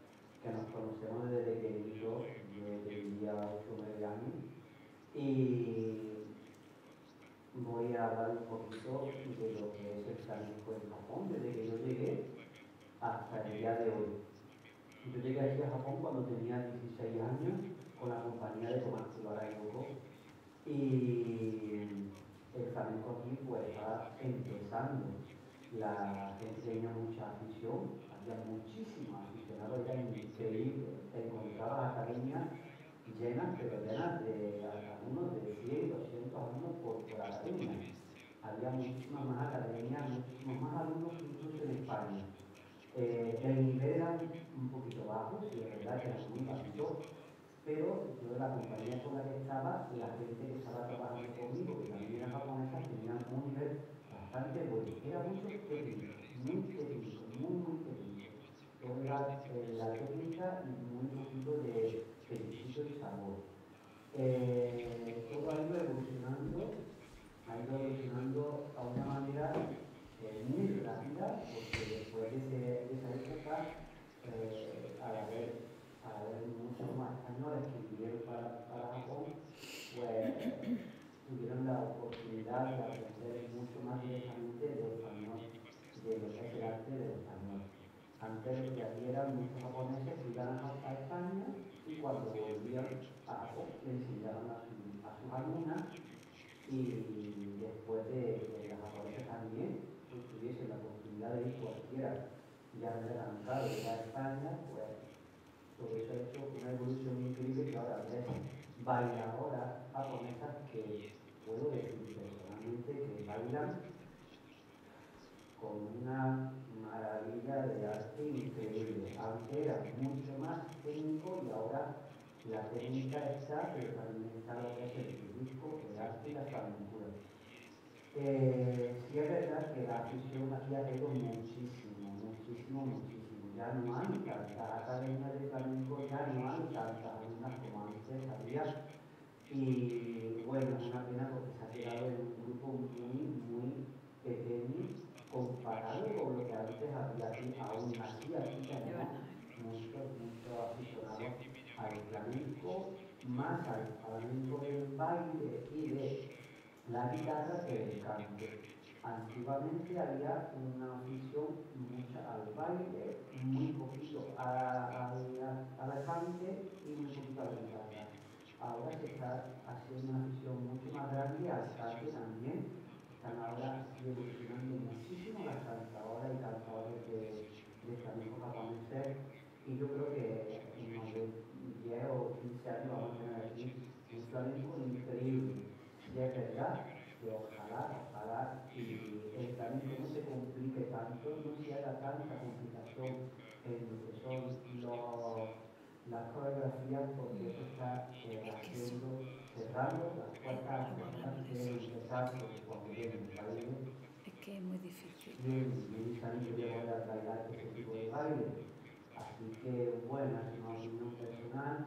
que nos conocemos desde pequeñito, yo tendría 8 o 9 años, y voy a hablar un poquito de lo que es el flamenco en Japón, desde que yo llegué hasta el día de hoy. Yo llegué aquí a Japón cuando tenía 16 años con la compañía de Tomás Kubara Yoko, y el flamenco aquí pues estaba empezando. La gente tenía mucha afición, había muchísimos aficionados, era increíble. Encontraba academias llenas, pero llenas de alumnos de 100, 200 alumnos por academia. Había muchísimas más academias, muchísimos más alumnos que incluso en España. El nivel era un poquito bajo, sí, es verdad que era muy bajito, pero yo de la compañía con la que estaba, la gente que estaba trabajando conmigo, que también era japonesa, tenían un nivel bastante bueno. Era mucho técnico, muy técnico, muy técnico. Todo era la técnica y muy poquito de pellizquito y sabor. Todo ha ido evolucionando a una manera muy rápida, porque después de esa época, al haber muchos más españoles que vinieron para Japón, pues tuvieron la oportunidad de aprender mucho más directamente del español, de lo que es el arte del español. Antes lo que había eran muchos japoneses que iban a España y cuando volvían a Japón le enseñaban a sus alumnas, y después de que los japoneses también tuviesen la oportunidad de ir cualquiera ya de arrancado de ir a España, pues todo eso ha hecho una evolución increíble que ahora ves bailadoras japonesas que puedo decir personalmente que bailan con una maravilla de arte increíble. Antes era mucho más técnico y ahora la técnica está, pero también está lo que es el disco, el arte y la flamencura. Sí es verdad que la afición aquí ha caído muchísimo. Ya no hay tantas academias de flamenco, ya no hay tantas alumnas como antes había. Y bueno, es una pena porque se ha quedado en un grupo muy pequeño comparado con lo que antes había aquí. Aún así, aquí tenemos muchos aficionados al flamenco, más al flamenco del baile y de la guitarra que del cante. Antiguamente había una afición mucha al baile, muy poquito al cante y muy poquito a la guitarra. Ahora se está haciendo una afición mucho más grande al cante también. Están ahora evolucionando muchísimo las cantadoras y cantadores de flamenco japoneses, y yo creo que en unos 10 o 15 años vamos a tener aquí un flamenco increíble. Y es verdad que ojalá y el flamenco no se complique tanto, no se haga tanta complicación en lo que son las coreografías, porque eso está cerrando las puertas de empezar cuando viene el baile. Es que es muy difícil. Y también quería poder bailar ese tipo de baile. Así que, bueno, es una opinión personal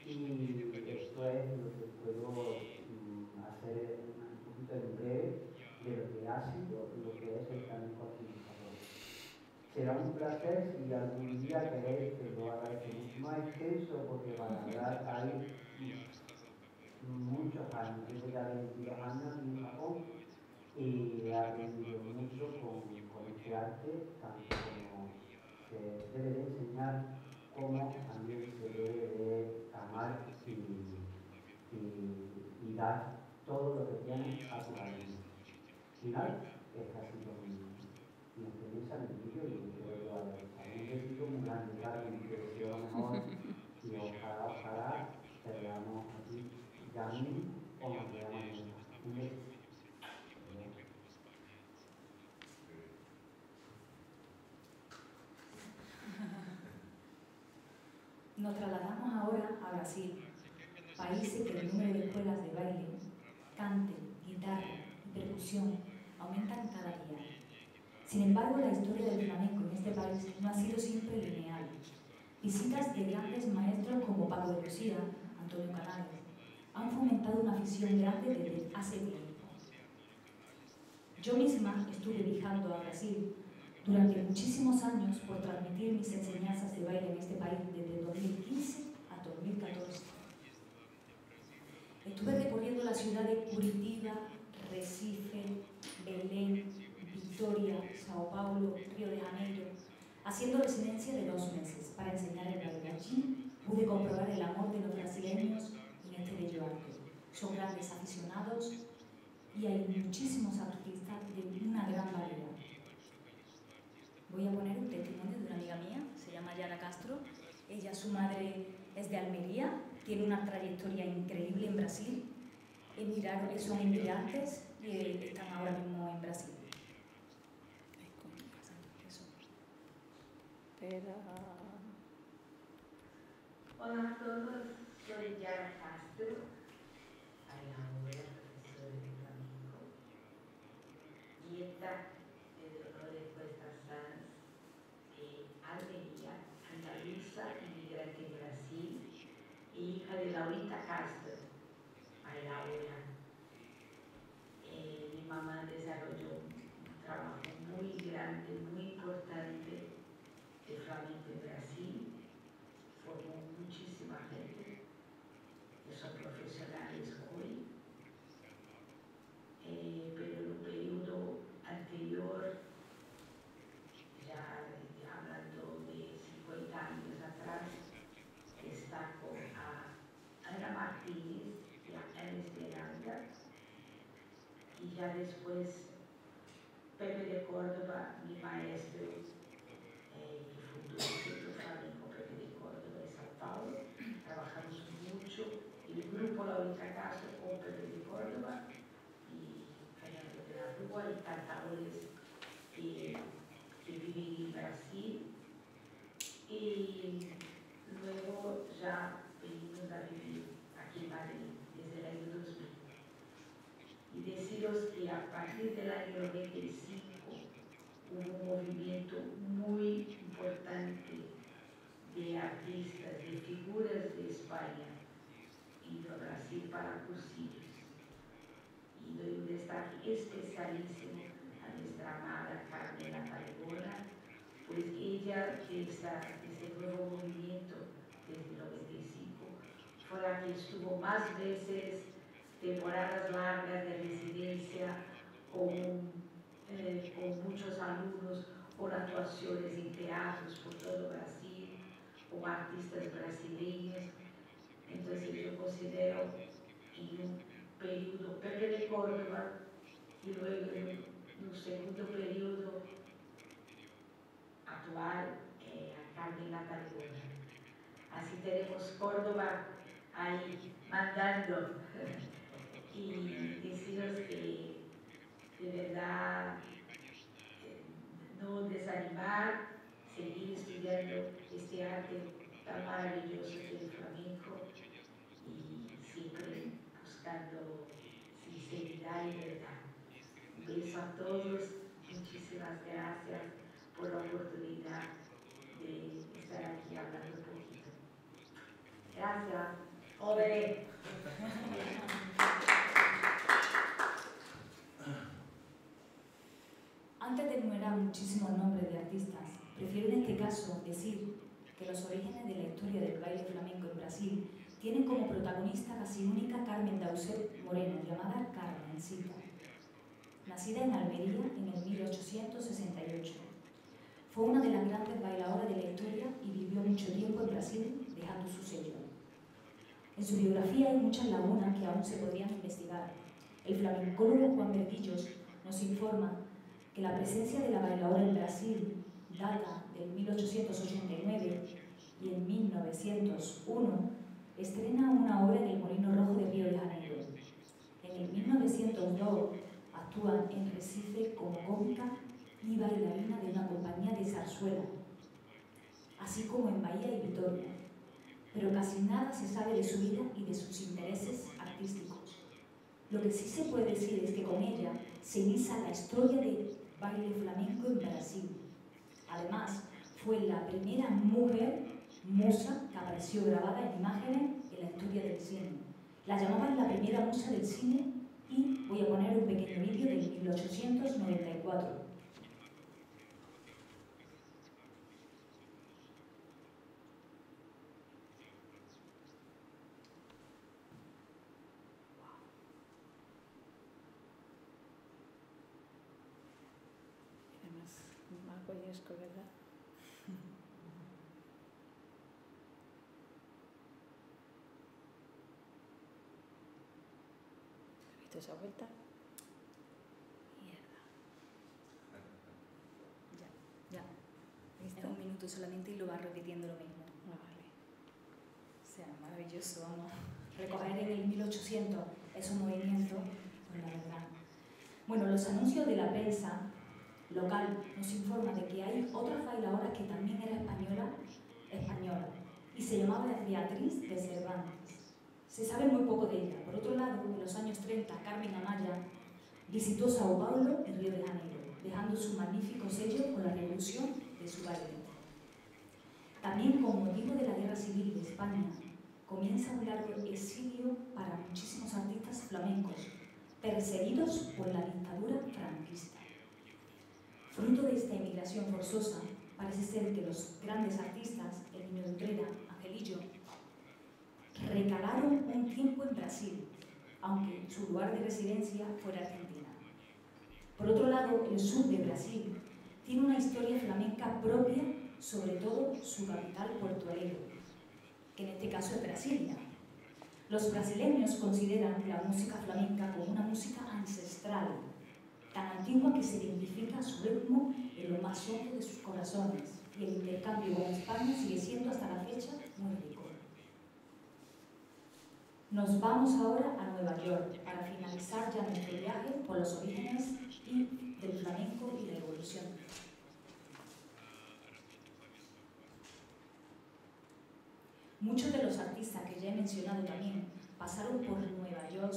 y esto es lo que puedo hacer un poquito en breve de lo que ha sido, lo que es el flamenco aquí en Japón. Será un placer si algún día queréis que lo haga mucho más extenso, porque para hablar hay muchos años, llevo ya 22 años en Japón y he aprendido mucho con este arte, tanto como se debe de enseñar como también se debe de amar y dar todo lo que tiene a tu alma. Final, esta ha sido mi experiencia en el vídeo y espero que lo haya gustado. Un besito muy grande, Carmen, que deseo lo mejor y ojalá veamos Nos trasladamos ahora a Brasil, país en que el número de escuelas de baile, cante, guitarra y percusión aumentan cada día. Sin embargo, la historia del flamenco en este país no ha sido siempre lineal. Visitas de grandes maestros como Paco de Lucía, Antonio Canales, han fomentado una afición grande desde hace tiempo. Yo misma estuve viajando a Brasil durante muchísimos años por transmitir mis enseñanzas de baile en este país desde 2015 a 2014. Estuve recorriendo la ciudad de Curitiba, Recife, Belén, Victoria, Sao Paulo, Río de Janeiro, haciendo residencia de 2 meses para enseñar el baile. Allí pude comprobar el amor de los brasileños en este bello arte. Son grandes aficionados y hay muchísimos artistas de una gran variedad. Voy a poner un testimonio de una amiga mía, se llama Yara Castro. Ella, su madre es de Almería, tiene una trayectoria increíble en Brasil. Son inmigrantes y están ahora mismo en Brasil. Hola a todos, soy Yara Castro, bailadora, profesora de flamenco, nieta de Dolores Cuesta Sanz, Almería, andaluza, inmigrante en Brasil, y hija de Laurita Castro, bailadora. Mi mamá desarrolló un trabajo muy grande, muy importante de flamenco en Brasil. Formó muchísima gente que son profesionales hoy, pero en un periodo anterior, ya hablando de 50 años atrás, destaco a Ana Martínez y a Ana Esmeralda, y ya después Pepe de Córdoba, mi maestro, que fundó el Centro Flamenco Pepe de Córdoba de Sao Paulo. Trabajamos mucho, el grupo Laurita Castro con Pepe de Córdoba y Fernando de la Rúa, y cantadores que viven en Brasil. Y luego ya venimos a vivir aquí en Madrid desde el año 2000. Y deciros que a partir del año 95 hubo un movimiento muy importante de artistas, de figuras de España, indo a Brasil para cursillos. Y doy un destaque especialísimo a nuestra amada Carmela Talegona, pues ella, este nuevo movimiento desde el 95, fue la que estuvo más veces, temporadas largas de residencia, con muchos alumnos, con actuaciones en teatros por todo Brasil, con artistas brasileños. Entonces yo considero en un periodo Pepe de Córdoba y luego en un segundo periodo actual a Carmela Talegona. Así tenemos Córdoba ahí mandando. Y deciros que de verdad no desanimar, seguir estudiando este arte tan maravilloso que es el flamenco y siempre buscando sinceridad y verdad. Un beso a todos, muchísimas gracias por la oportunidad de estar aquí hablando un poquito. Gracias. ¡Ole! Antes de enumerar muchísimos nombres de artistas, prefiero en este caso decir que los orígenes de la historia del baile flamenco en Brasil tienen como protagonista casi única Carmen Dauset Moreno, llamada Carmencita. Nacida en Almería en el 1868. Fue una de las grandes bailadoras de la historia y vivió mucho tiempo en Brasil, dejando su sello. En su biografía hay muchas lagunas que aún se podrían investigar. El flamencólogo Juan Verdillos nos informa que la presencia de la bailadora en Brasil data del 1889 y en 1901 estrena una obra en el Molino Rojo de Río de Janeiro. En el 1902 actúa en Recife como cómica y bailarina de una compañía de zarzuela, así como en Bahía y Vitoria. pero casi nada se sabe de su vida y de sus intereses artísticos. Lo que sí se puede decir es que con ella se inicia la historia del baile flamenco en Brasil. Además, fue la primera mujer musa que apareció grabada en imágenes en la historia del cine. La llamaban la primera musa del cine y voy a poner un pequeño vídeo del 1894. Marco Yesco, ¿verdad? ¿Has visto esa vuelta? Mierda. Ya. Es un minuto solamente y lo va repitiendo lo mismo. Ah, vale. O sea, maravilloso, vamos. Recoger en el 1800 esos movimientos, pues la verdad. Bueno, los anuncios de la prensa local nos informan de que hay otra bailadora que también era española, y se llamaba Beatriz de Cervantes. Se sabe muy poco de ella. Por otro lado, en los años 30, Carmen Amaya visitó Sao Paulo y Río de Janeiro, dejando su magnífico sello con la revolución de su baile. También con motivo de la Guerra Civil de España, comienza un largo exilio para muchísimos artistas flamencos, perseguidos por la dictadura franquista. Fruto de esta emigración forzosa, parece ser que los grandes artistas, el Niño de Utrera, Angelillo, recalaron un tiempo en Brasil, aunque su lugar de residencia fuera Argentina. Por otro lado, el sur de Brasil tiene una historia flamenca propia, sobre todo su capital, Porto Alegre, que en este caso es Brasilia. Los brasileños consideran la música flamenca como una música ancestral, tan antigua que se identifica su ritmo en lo más hondo de sus corazones, y el intercambio con España sigue siendo hasta la fecha muy rico. Nos vamos ahora a Nueva York para finalizar ya nuestro viaje por los orígenes del flamenco y la evolución. Muchos de los artistas que ya he mencionado también pasaron por Nueva York,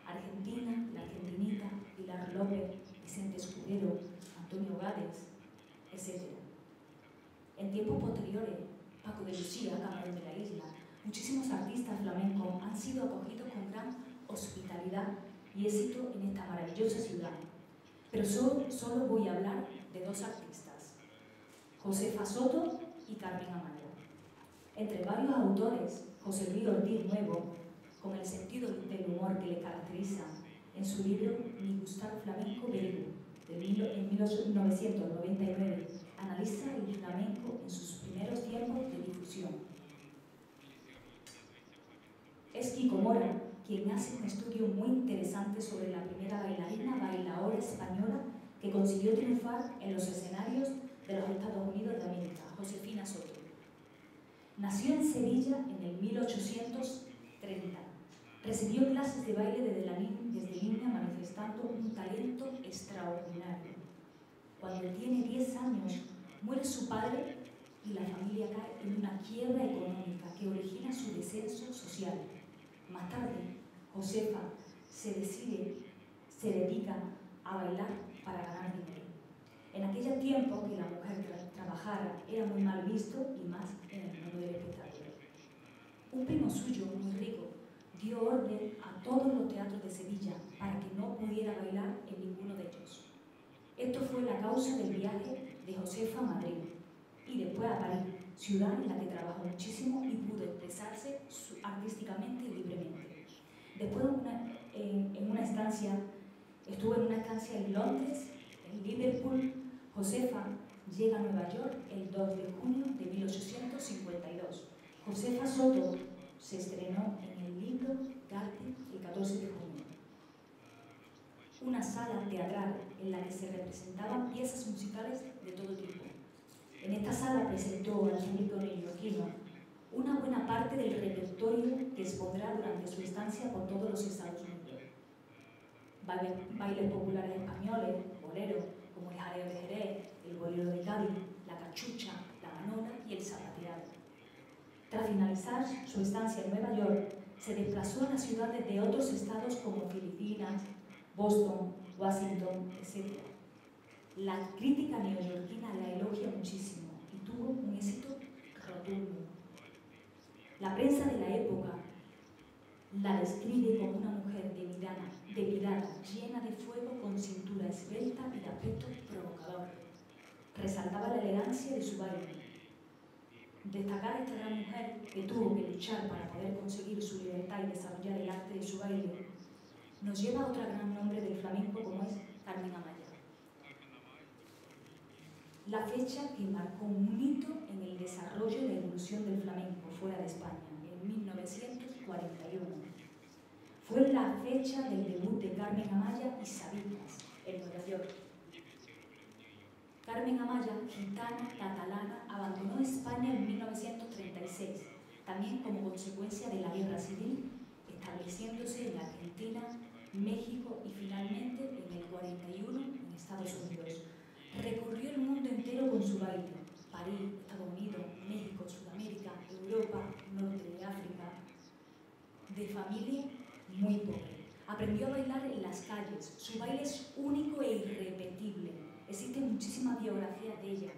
Argentina, La Argentinita, Pilar López, Vicente Escudero, Antonio Gades, etc. En tiempos posteriores, Paco de Lucía, Camarón de la Isla, muchísimos artistas flamencos han sido acogidos con gran hospitalidad y éxito en esta maravillosa ciudad. Pero solo voy a hablar de dos artistas, Josefa Soto y Carmen Amaya. Entre varios autores, José Luis Ortiz Nuevo, con el sentido del humor que le caracteriza, en su libro Mi Gustar Flamenco Belgo, en 1999, analiza el flamenco en sus primeros tiempos de difusión. Es Kiko Mora quien hace un estudio muy interesante sobre la primera bailaora española que consiguió triunfar en los escenarios de los Estados Unidos de América, Josefina Soto. Nació en Sevilla en el 1830. Recibió clases de baile desde niña, manifestando un talento extraordinario. Cuando tiene 10 años, muere su padre y la familia cae en una quiebra económica que origina su descenso social. Más tarde, Josefa se dedica a bailar para ganar dinero. En aquel tiempo que la mujer trabajara era muy mal visto y más en el mundo del espectáculo. Un primo suyo, muy rico, dio orden a todos los teatros de Sevilla para que no pudiera bailar en ninguno de ellos. Esto fue la causa del viaje de Josefa a Madrid y después a París, ciudad en la que trabajó muchísimo y pudo expresarse artísticamente y libremente. Después estuvo en una estancia en Londres, en Liverpool. Josefa llega a Nueva York el 2 de junio de 1852. Josefa Soto se estrenó en el libro Garte el 14 de junio. Una sala teatral en la que se representaban piezas musicales de todo tipo. En esta sala presentó al público neoyorquino una buena parte del repertorio que expondrá durante su estancia por todos los Estados Unidos. Bailes populares españoles, boleros, como el jaleo de Jerez, el bolero de Cádiz, la cachucha, la manola y el zapateado. Tras finalizar su estancia en Nueva York, se desplazó a las ciudades de otros estados como Filipinas, Boston, Washington, etc. La crítica neoyorquina la elogia muchísimo y tuvo un éxito rotundo. La prensa de la época la describe como una mujer delgada, llena de fuego, con cintura esbelta y de aspecto provocador. Resaltaba la elegancia de su baile. Destacar a esta gran mujer que tuvo que luchar para poder conseguir su libertad y desarrollar el arte de su baile nos lleva a otro gran nombre del flamenco como es Carmen Amaya. La fecha que marcó un hito en el desarrollo y la evolución del flamenco fuera de España, en 1941. Fue la fecha del debut de Carmen Amaya y Sabitas, en Nueva York. Carmen Amaya, gitana catalana, abandonó España en 1936, también como consecuencia de la guerra civil, estableciéndose en Argentina, México y finalmente en el 41 en Estados Unidos. Recorrió el mundo entero con su baile: París, Estados Unidos, México, Sudamérica, Europa, norte de África. De familia muy pobre. Aprendió a bailar en las calles. Su baile es único e irrepetible. Existen muchísimas biografías de ella.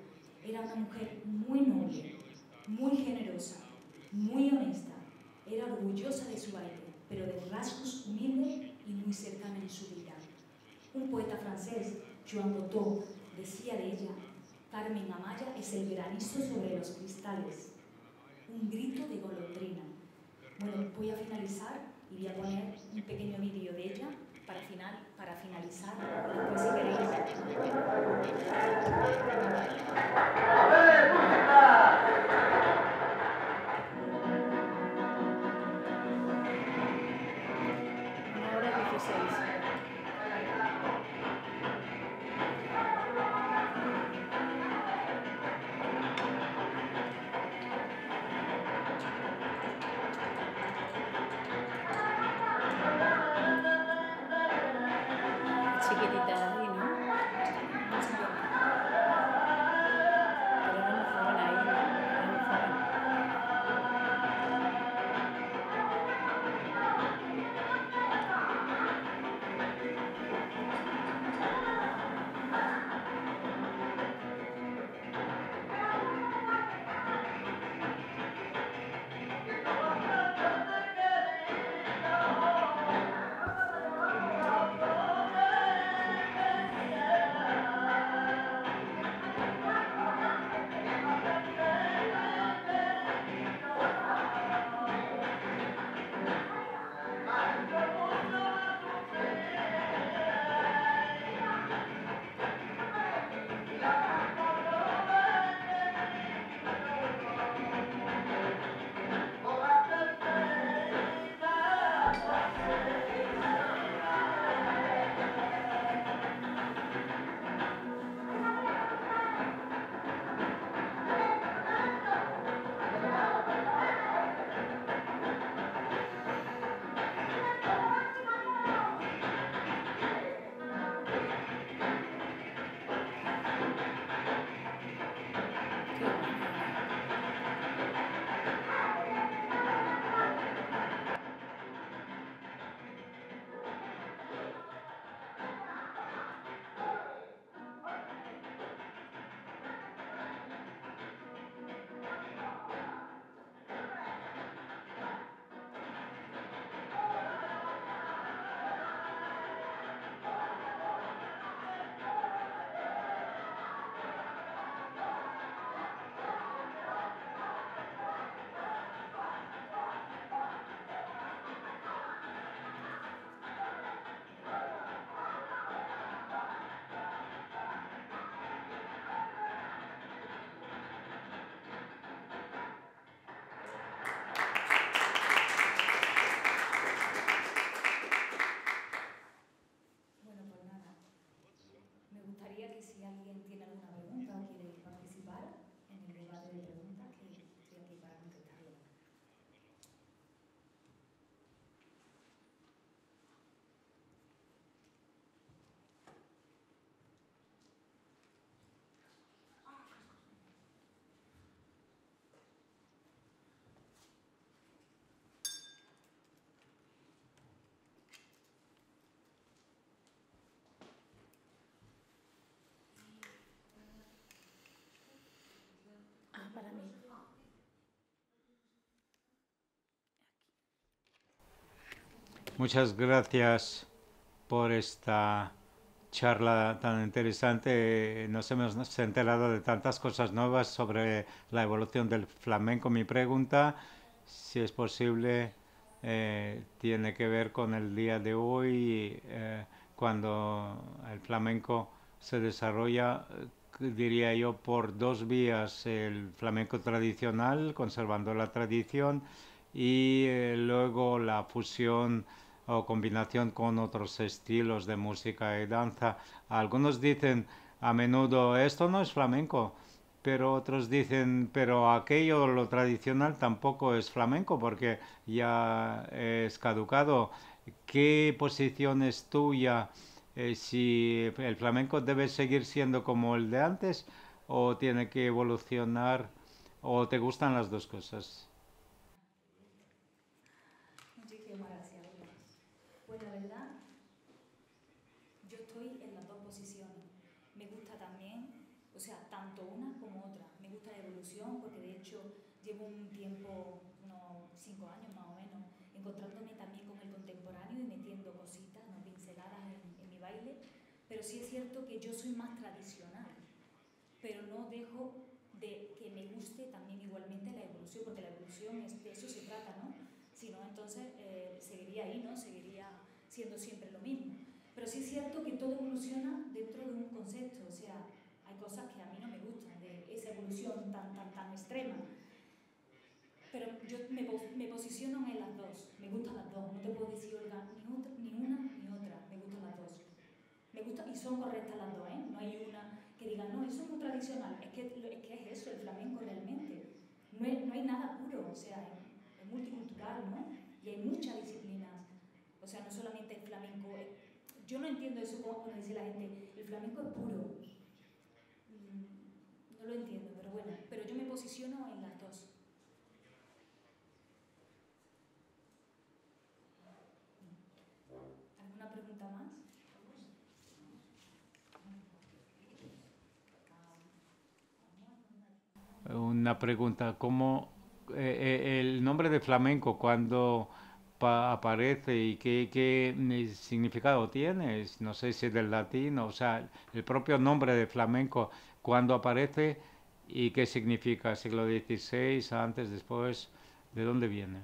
Era una mujer muy noble, muy generosa, muy honesta. Era orgullosa de su baile, pero de rasgos humildes y muy cercana en su vida. Un poeta francés, Joan Cocteau, decía de ella: Carmen Amaya es el granizo sobre los cristales, un grito de golondrina. Bueno, voy a finalizar y voy a poner un pequeño vídeo de ella para finalizar. Después, si queréis. Chiquitita ahí, ¿no? Pero era muy joven ahí, ¿no? Era muy joven. Muchas gracias por esta charla tan interesante. Nos hemos enterado de tantas cosas nuevas sobre la evolución del flamenco. Mi pregunta, si es posible, tiene que ver con el día de hoy, cuando el flamenco se desarrolla, diría yo, por dos vías: el flamenco tradicional, conservando la tradición, y luego la fusión o combinación con otros estilos de música y danza. Algunos dicen a menudo esto no es flamenco, pero otros dicen pero aquello, lo tradicional, tampoco es flamenco porque ya es caducado. ¿Qué posición es tuya? Si el flamenco debe seguir siendo como el de antes o tiene que evolucionar, o te gustan las dos cosas. Muchísimas gracias. Pues la verdad, yo estoy en las dos posiciones. Me gusta también, o sea, tanto una como otra. Me gusta la evolución porque de hecho llevo un tiempo, unos 5 años más o menos, encontrándome también con el contemporáneo y metiendo cositas, no pinceladas en mi baile. Pero sí es cierto que yo soy más tradicional, pero no dejo de que me guste también igualmente la evolución, porque la evolución de eso se trata, ¿no? Si no, entonces seguiría ahí, ¿no? Seguiría siendo siempre lo mismo. Pero sí es cierto que todo evoluciona dentro de un concepto, o sea, hay cosas que a mí no me gustan de esa evolución tan extrema. Pero yo me posiciono en las dos, me gustan las dos, no te puedo decir, Olga, ni una ni otra, me gustan las dos. Me gusta y son correctas las dos, ¿eh? No hay una que diga, no, eso es muy tradicional, es que es eso, el flamenco realmente. No hay nada puro, o sea, es multicultural, ¿no? Y hay muchas disciplinas. O sea, no solamente el flamenco. Yo no entiendo eso cuando dice la gente, el flamenco es puro. No lo entiendo, pero bueno, pero yo me posiciono en las dos. ¿Alguna pregunta más? Una pregunta, ¿cómo el nombre de flamenco cuando aparece y qué significado tiene? No sé si es del latín, o sea, el propio nombre de flamenco, cuando aparece y qué significa, siglo XVI, antes, después, ¿de dónde viene?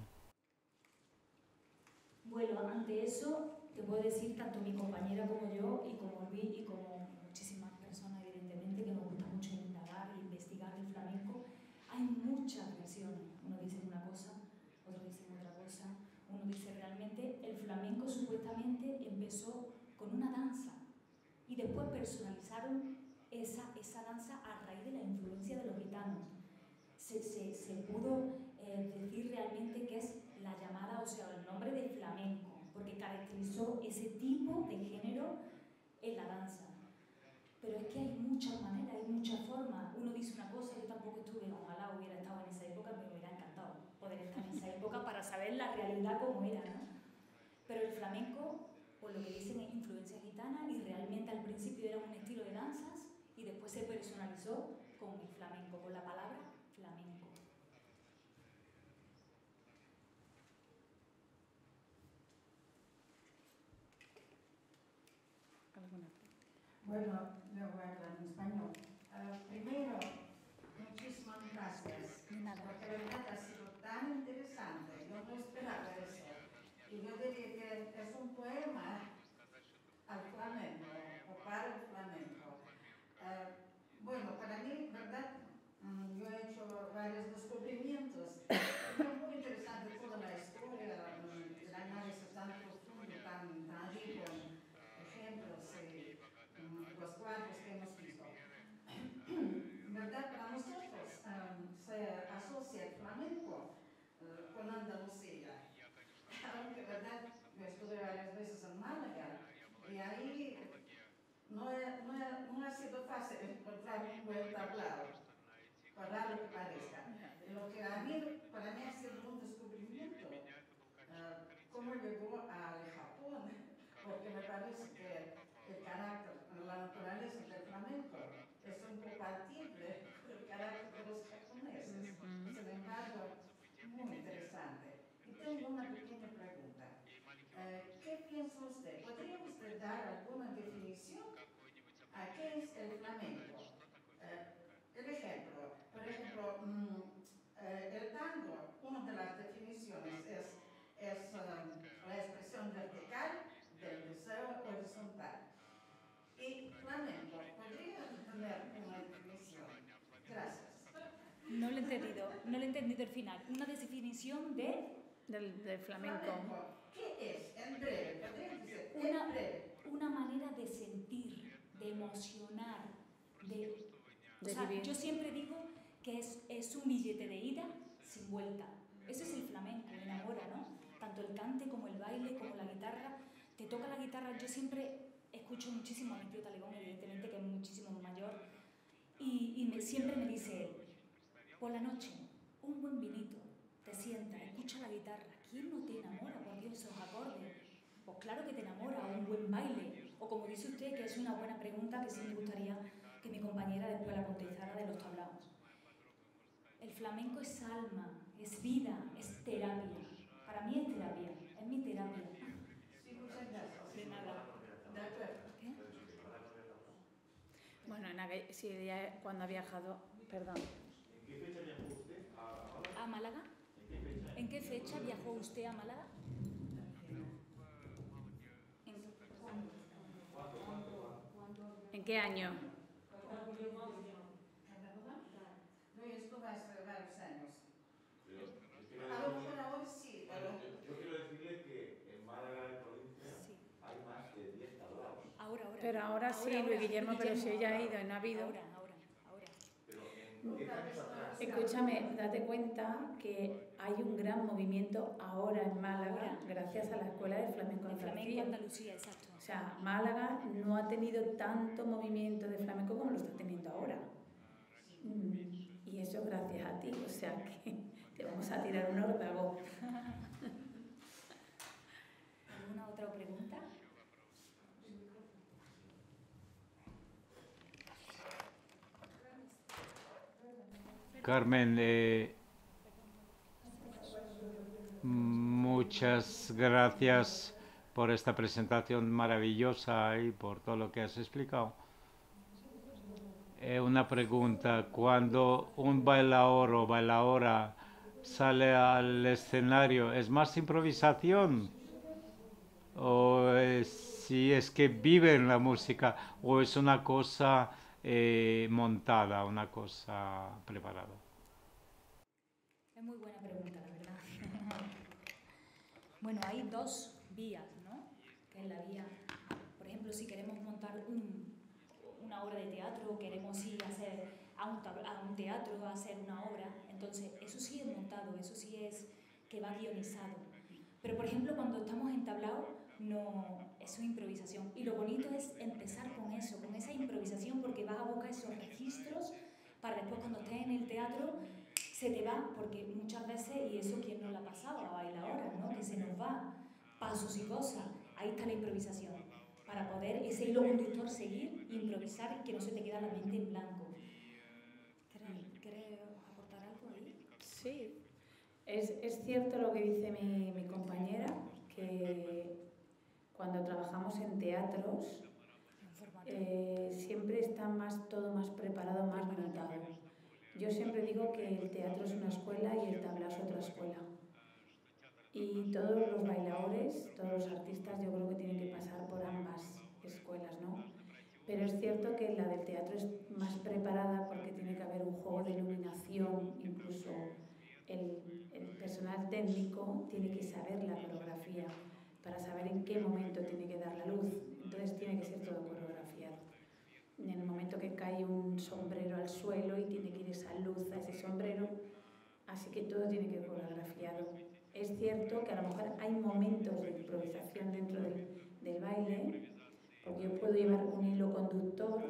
Bueno, ante eso te puedo decir tanto mi compañera como yo y como Luis y como muchísimas personas evidentemente que nos gusta mucho indagar e investigar el flamenco, hay muchas versiones. Uno dice una cosa, otro dice otra cosa. Uno dice realmente el flamenco supuestamente empezó con una danza y después personalizaron esa danza a raíz de la influencia de los gitanos. Se pudo decir realmente que es la llamada, o sea, el nombre de flamenco, porque caracterizó ese tipo de género en la danza. Pero es que hay muchas maneras, hay muchas formas. Uno dice una cosa, yo tampoco estuve, ojalá hubiera estado en esa época, me hubiera encantado poder estar en esa época para saber la realidad como era, ¿no? Pero el flamenco, por lo que dicen, es influencia gitana y realmente al principio era un estilo de danzas y después se personalizó con el flamenco, con la palabra flamenco. Bueno, yo voy a hablar en español. Primero, muchísimas gracias, porque la verdad ha sido tan interesante, yo no esperaba eso. Y yo diría que es un poema al flamenco, o para el flamenco. Bueno, para mí, ¿verdad? Yo he hecho varios descubrimientos. Es muy interesante toda la historia, el análisis tan profundo, tan rico en ejemplos y los cuadros que hemos visto. ¿Verdad? Para nosotros se asocia el flamenco con Andalucía. Aunque, ¿verdad? Yo estuve varias veces en Málaga y ahí no ha sido fácil encontrar un buen tablao, por raro que parezca. Y lo que para mí ha sido un descubrimiento, cómo llegó al Japón, porque me parece que el carácter, la naturaleza del flamenco es incompatible con el carácter de los japoneses. Sin embargo, muy interesante. Y tengo una pequeña pregunta. es el flamenco? El ejemplo, por ejemplo, el tango, una de las definiciones es la expresión vertical del deseo horizontal. Y flamenco, ¿podría tener una definición? Gracias. No lo he entendido, no lo he entendido el final. Una definición del flamenco. ¿Qué es? En breve, podría decir, en breve. Una manera de sentir, de emocionar, de vivir. Yo siempre digo que es un billete de ida sin vuelta. Eso es el flamenco, enamora, ¿no? Tanto el cante como el baile, como la guitarra. Te toca la guitarra, yo siempre escucho muchísimo a mi tío Talegón, evidentemente, que es muchísimo mayor, y siempre me dice, por la noche, un buen vinito, te sientas, escucha la guitarra. ¿Quién no te enamora por Dios esos acordes? Pues claro que te enamora, un buen baile. O como dice usted, que es una buena pregunta que sí me gustaría que mi compañera después la contestara de los tablaos. El flamenco es alma, es vida, es terapia. Para mí es terapia, es mi terapia. Sí, muchas gracias. De nada. De acuerdo. ¿Qué? Bueno, sí, ella cuando ha viajado, perdón. ¿En qué fecha viajó usted ¿A Málaga? ¿En qué fecha viajó usted a Málaga? ¿En qué año? No, estuve hace varios años. A lo mejor ahora sí, pero... Yo quiero decirle que en Málaga, en provincia, hay más de 10 tablaos. Ahora. Pero ahora sí, Luis Guillermo, pero si ella ha ido y no ha habido... Ahora. Pero en 10 años atrás... Escúchame, date cuenta que hay un gran movimiento ahora en Málaga, gracias a la Escuela de Flamenco Andalucía, exacto. O sea, Málaga no ha tenido tanto movimiento de flamenco como lo está teniendo ahora. Y eso gracias a ti, o sea que te vamos a tirar un órdago. ¿Alguna otra pregunta? Carmen, muchas gracias por esta presentación maravillosa y por todo lo que has explicado. Una pregunta, cuando un bailaor o bailaora sale al escenario, ¿es más improvisación? ¿O si es que viven la música o es una cosa montada, una cosa preparada? Es muy buena pregunta, la verdad. Bueno, hay dos vías, ¿no? Que es la vía, por ejemplo, si queremos montar una obra de teatro o queremos ir a un teatro a hacer una obra, entonces eso sí es montado, eso sí es que va guionizado. Pero, por ejemplo, cuando estamos entablados, no, eso es improvisación. Y lo bonito es empezar con eso, con esa improvisación, porque vas a buscar esos registros para después cuando estés en el teatro se te va, porque muchas veces, y eso quien no la ha pasado a bailadora, ¿no? Que se nos va, pasos y cosas. Ahí está la improvisación, para poder ese hilo conductor seguir, improvisar y que no se te quede la mente en blanco. ¿Quieres aportar algo ahí? Sí, es cierto lo que dice mi compañera, que cuando trabajamos en teatros siempre está todo más preparado, más montado. Yo siempre digo que el teatro es una escuela y el tablao es otra escuela. Y todos los bailadores, todos los artistas, yo creo que tienen que pasar por ambas escuelas, ¿no? Pero es cierto que la del teatro es más preparada porque tiene que haber un juego de iluminación, incluso el personal técnico tiene que saber la coreografía para saber en qué momento tiene que dar la luz. Entonces tiene que ser todo coreografiado. En el momento que cae un sombrero al suelo y tiene que ir esa luz a ese sombrero, así que todo tiene que ir coreografiado. Es cierto que a lo mejor hay momentos de improvisación dentro del baile, porque yo puedo llevar un hilo conductor,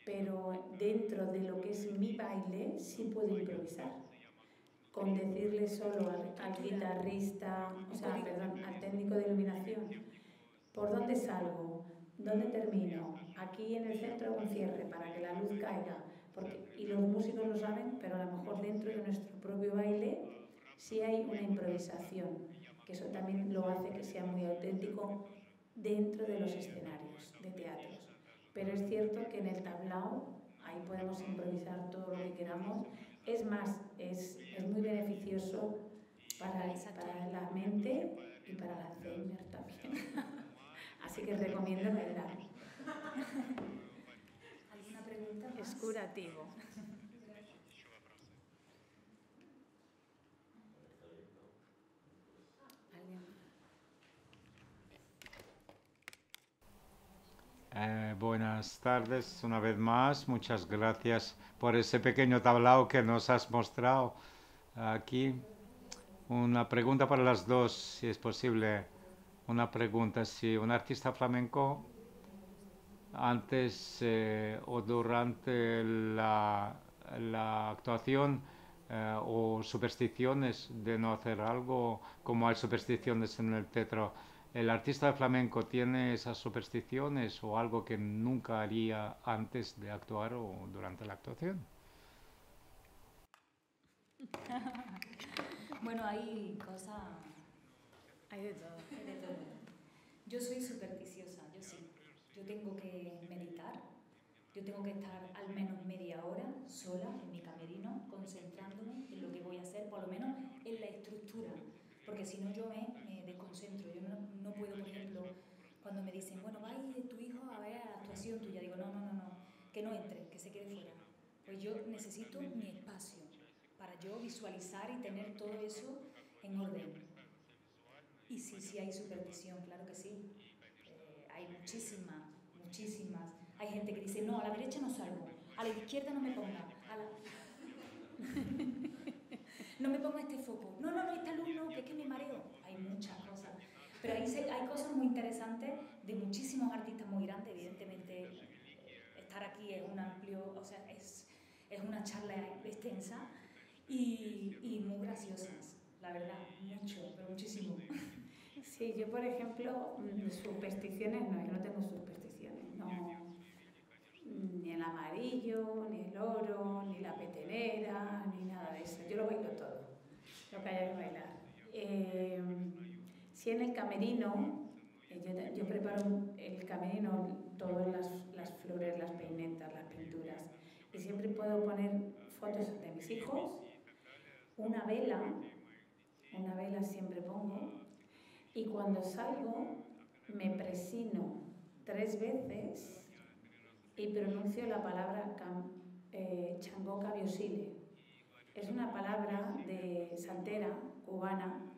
pero dentro de lo que es mi baile sí puedo improvisar. Con decirle solo al guitarrista, al técnico de iluminación, ¿por dónde salgo? ¿Dónde termino? Aquí en el centro un cierre para que la luz caiga. Y los músicos lo saben, pero a lo mejor dentro de nuestro propio baile sí hay una improvisación, que eso también lo hace que sea muy auténtico dentro de los escenarios de teatros. pero es cierto que en el tablao ahí podemos improvisar todo lo que queramos. Es más, es muy beneficioso para la mente y para el Alzheimer también. Así que recomiendo bailar. ¿Alguna pregunta más? Es curativo. Buenas tardes una vez más. Muchas gracias por ese pequeño tablao que nos has mostrado aquí. Una pregunta para las dos, si es posible. Una pregunta, si un artista flamenco antes o durante la actuación o supersticiones de no hacer algo, como hay supersticiones en el teatro, ¿el artista flamenco tiene esas supersticiones o algo que nunca haría antes de actuar o durante la actuación? Bueno, hay cosas... Hay de todo. Hay de todo. Yo soy supersticiosa, yo sí. Yo tengo que meditar, yo tengo que estar al menos media hora sola en mi camerino, concentrándome en lo que voy a hacer, por lo menos en la estructura, porque si no yo me desconcentro. Yo no puedo, por ejemplo, cuando me dicen, bueno, va a ir tu hijo a ver la actuación tuya, digo, no, que no entre, que se quede fuera. Pues yo necesito mi espacio para yo visualizar y tener todo eso en orden. Y sí hay superstición, claro que sí. Hay muchísimas. Hay gente que dice, no, a la derecha no salgo, a la izquierda no me ponga, no me ponga este foco, no, esta luz no, que es que me mareo. Hay muchas cosas. Pero hay cosas muy interesantes de muchísimos artistas muy grandes. Evidentemente, estar aquí es un amplio, o sea, es una charla extensa y muy graciosas, la verdad, pero muchísimo. Sí, yo por ejemplo, supersticiones no, yo no tengo supersticiones, no, ni el amarillo, ni el oro, ni la petenera, ni nada de eso, yo lo bailo todo, lo que haya que bailar. Si en el camerino, yo preparo el camerino, todas las flores, las peinetas, las pinturas, y siempre puedo poner fotos de mis hijos, una vela siempre pongo. Y cuando salgo, me presino 3 veces y pronuncio la palabra Chango Cabiosile. Es una palabra de santera cubana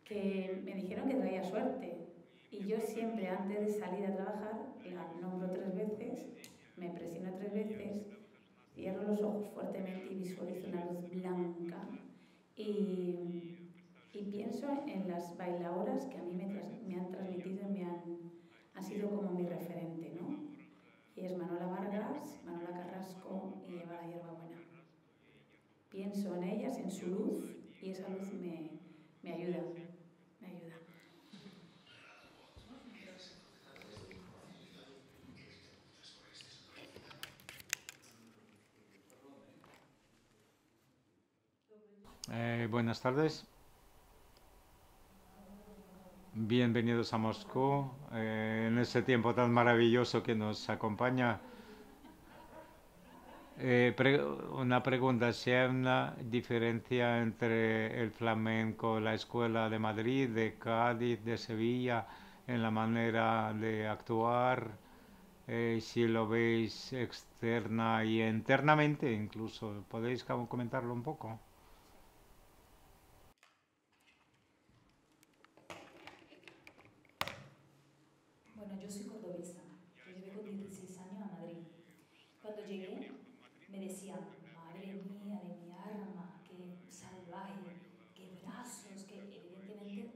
que me dijeron que traía suerte. Y yo siempre, antes de salir a trabajar, la nombro 3 veces, me presino 3 veces, cierro los ojos fuertemente y visualizo una luz blanca y pienso en las bailadoras que a mí me han transmitido y han sido como mi referente, ¿no? Y es Manuela Vargas, Manuela Carrasco y Eva la Hierbabuena. Pienso en ellas, en su luz, y esa luz me ayuda, me ayuda. Buenas tardes. Bienvenidos a Moscú, en ese tiempo tan maravilloso que nos acompaña. Una pregunta, si hay una diferencia entre el flamenco, la escuela de Madrid, de Cádiz, de Sevilla, en la manera de actuar, si lo veis externa y internamente incluso, ¿podéis comentarlo un poco? Bueno, yo soy cordobesa, yo llegué con 16 años a Madrid. Cuando llegué me decían, madre mía de mi arma, qué salvaje, qué brazos, que evidentemente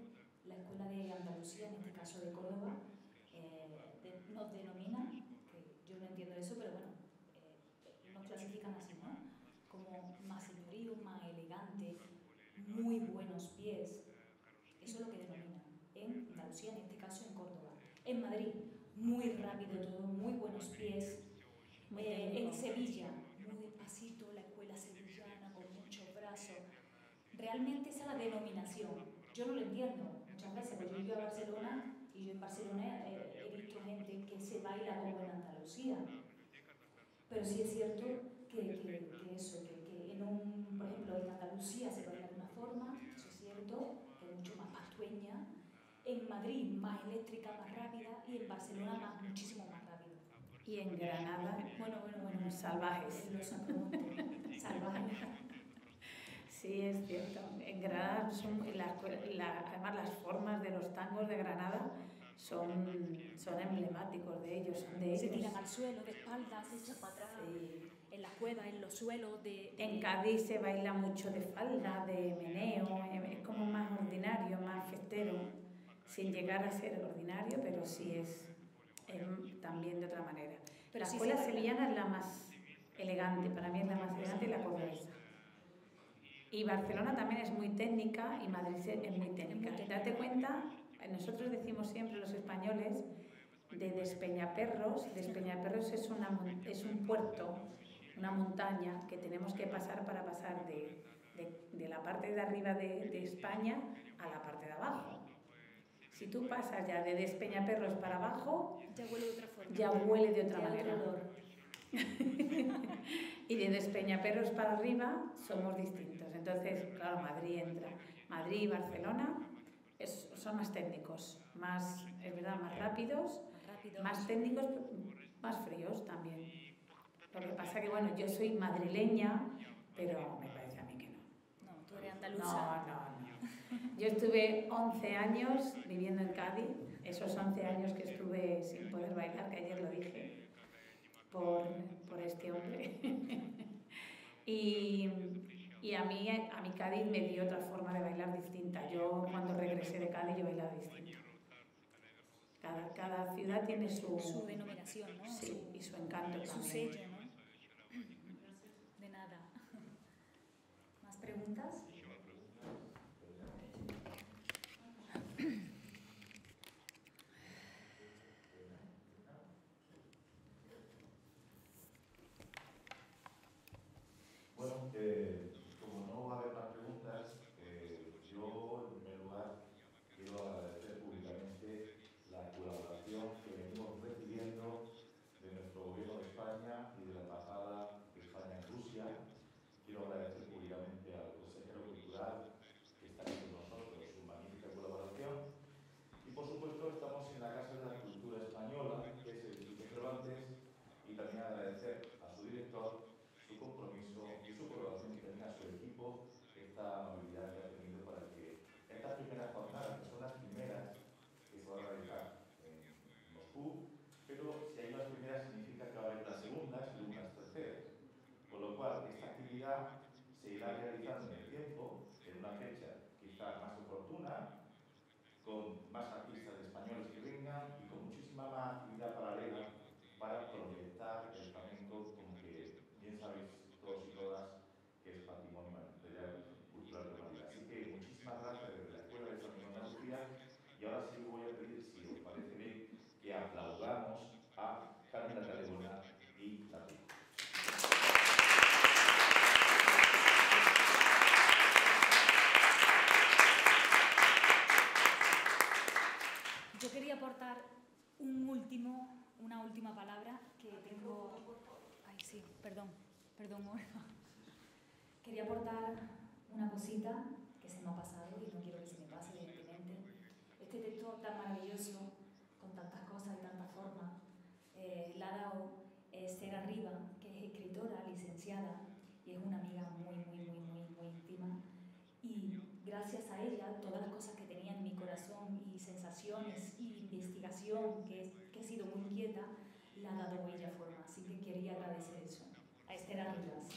la escuela de Andalucía, en este caso de Córdoba, nos denomina, que yo no entiendo eso, pero bueno, nos clasifican así, ¿no? Como más señorío, más elegante, muy buenos pies, eso es lo que denominan en Andalucía, en este caso en Córdoba. En Madrid, muy rápido todo, muy buenos pies. En Sevilla, muy despacito, la escuela sevillana con muchos brazos. Realmente esa es la denominación. Yo no lo entiendo muchas veces, porque yo iba a Barcelona y yo en Barcelona he visto gente que se baila como en Andalucía. Pero sí es cierto que por ejemplo, en Andalucía se baila de una forma, eso es cierto, que es mucho más pastueña. En Madrid más eléctrica, más rápida, y en Barcelona muchísimo más rápido. Y en Granada, bueno, salvajes. Salvajes. Sí, es cierto. En Granada además las formas de los tangos de Granada son emblemáticos de ellos. Se tiran al suelo de espaldas, se echan para atrás, sí. En las cuevas, en los suelos En Cádiz se baila mucho de falda, de meneo, es como más ordinario, más festero, sin llegar a ser ordinario, pero sí es también de otra manera. Pero la escuela sevillana es la más elegante, para mí es la más elegante y la cordobesa. Y Barcelona también es muy técnica y Madrid es muy técnica. Date cuenta, nosotros decimos siempre los españoles de Despeñaperros. Despeñaperros es un puerto, una montaña que tenemos que pasar para pasar de la parte de arriba de España a la parte de abajo. Si tú pasas ya de Despeñaperros para abajo, ya huele de otra forma. Ya huele de otra manera. Y de Despeñaperros para arriba somos distintos. Entonces, claro, Madrid entra. Madrid y Barcelona son más técnicos, es verdad, más rápidos, más técnicos, más fríos también. Lo que pasa que, bueno, yo soy madrileña, pero me parece a mí que no. No, tú eres andaluza. No. Yo estuve 11 años viviendo en Cádiz, esos 11 años que estuve sin poder bailar, que ayer lo dije, por este hombre. Y a mí Cádiz me dio otra forma de bailar distinta. Yo cuando regresé de Cádiz yo bailaba distinto. Cada ciudad tiene su denominación, ¿no? Sí, y su encanto también. Su sello, ¿no? De nada. ¿Más preguntas? Bueno, como no va a haber más preguntas, yo en primer lugar quiero agradecer públicamente la colaboración que venimos recibiendo de nuestro Gobierno de España y de la Embajada de España en Rusia. Quiero agradecer públicamente al consejero cultural que está aquí con nosotros, su magnífica colaboración. Y por supuesto estamos en la Casa de la Cultura Española, que es el Instituto Cervantes, y también agradecer a su director su compromiso y su colaboración, y también a su equipo esta amabilidad que ha tenido para que estas primeras jornadas, que son las primeras que se van a realizar en Moscú, pero si hay unas primeras significa que va a haber unas segundas y unas terceras. Con lo cual, esta actividad se irá realizando en el tiempo, en una fecha quizá más oportuna, con más artistas españoles que vengan y con muchísima más actividad paralela para proyectar el flamenco, como que bien sabéis todos y todas que es patrimonio material cultural de la humanidad. Así que muchísimas gracias desde la Escuela de Flamenco de Andalucía, y ahora sí voy a pedir, si os parece bien, que aplaudamos a Carmen Talegona y la Pico. Yo quería aportar una última palabra que tengo... Ay, sí, perdón, Olga. Quería aportar una cosita que se me ha pasado y no quiero que se me pase, evidentemente. Este texto tan maravilloso, con tantas cosas y tantas formas, la ha dado Esther Arriba, que es escritora, licenciada, y es una amiga muy íntima. Y gracias a ella, todas las cosas que tenía en mi corazón y sensaciones y investigación, que he sido muy inquieta, la ha dado ella forma. Así que quería agradecer eso a Esther Arribas.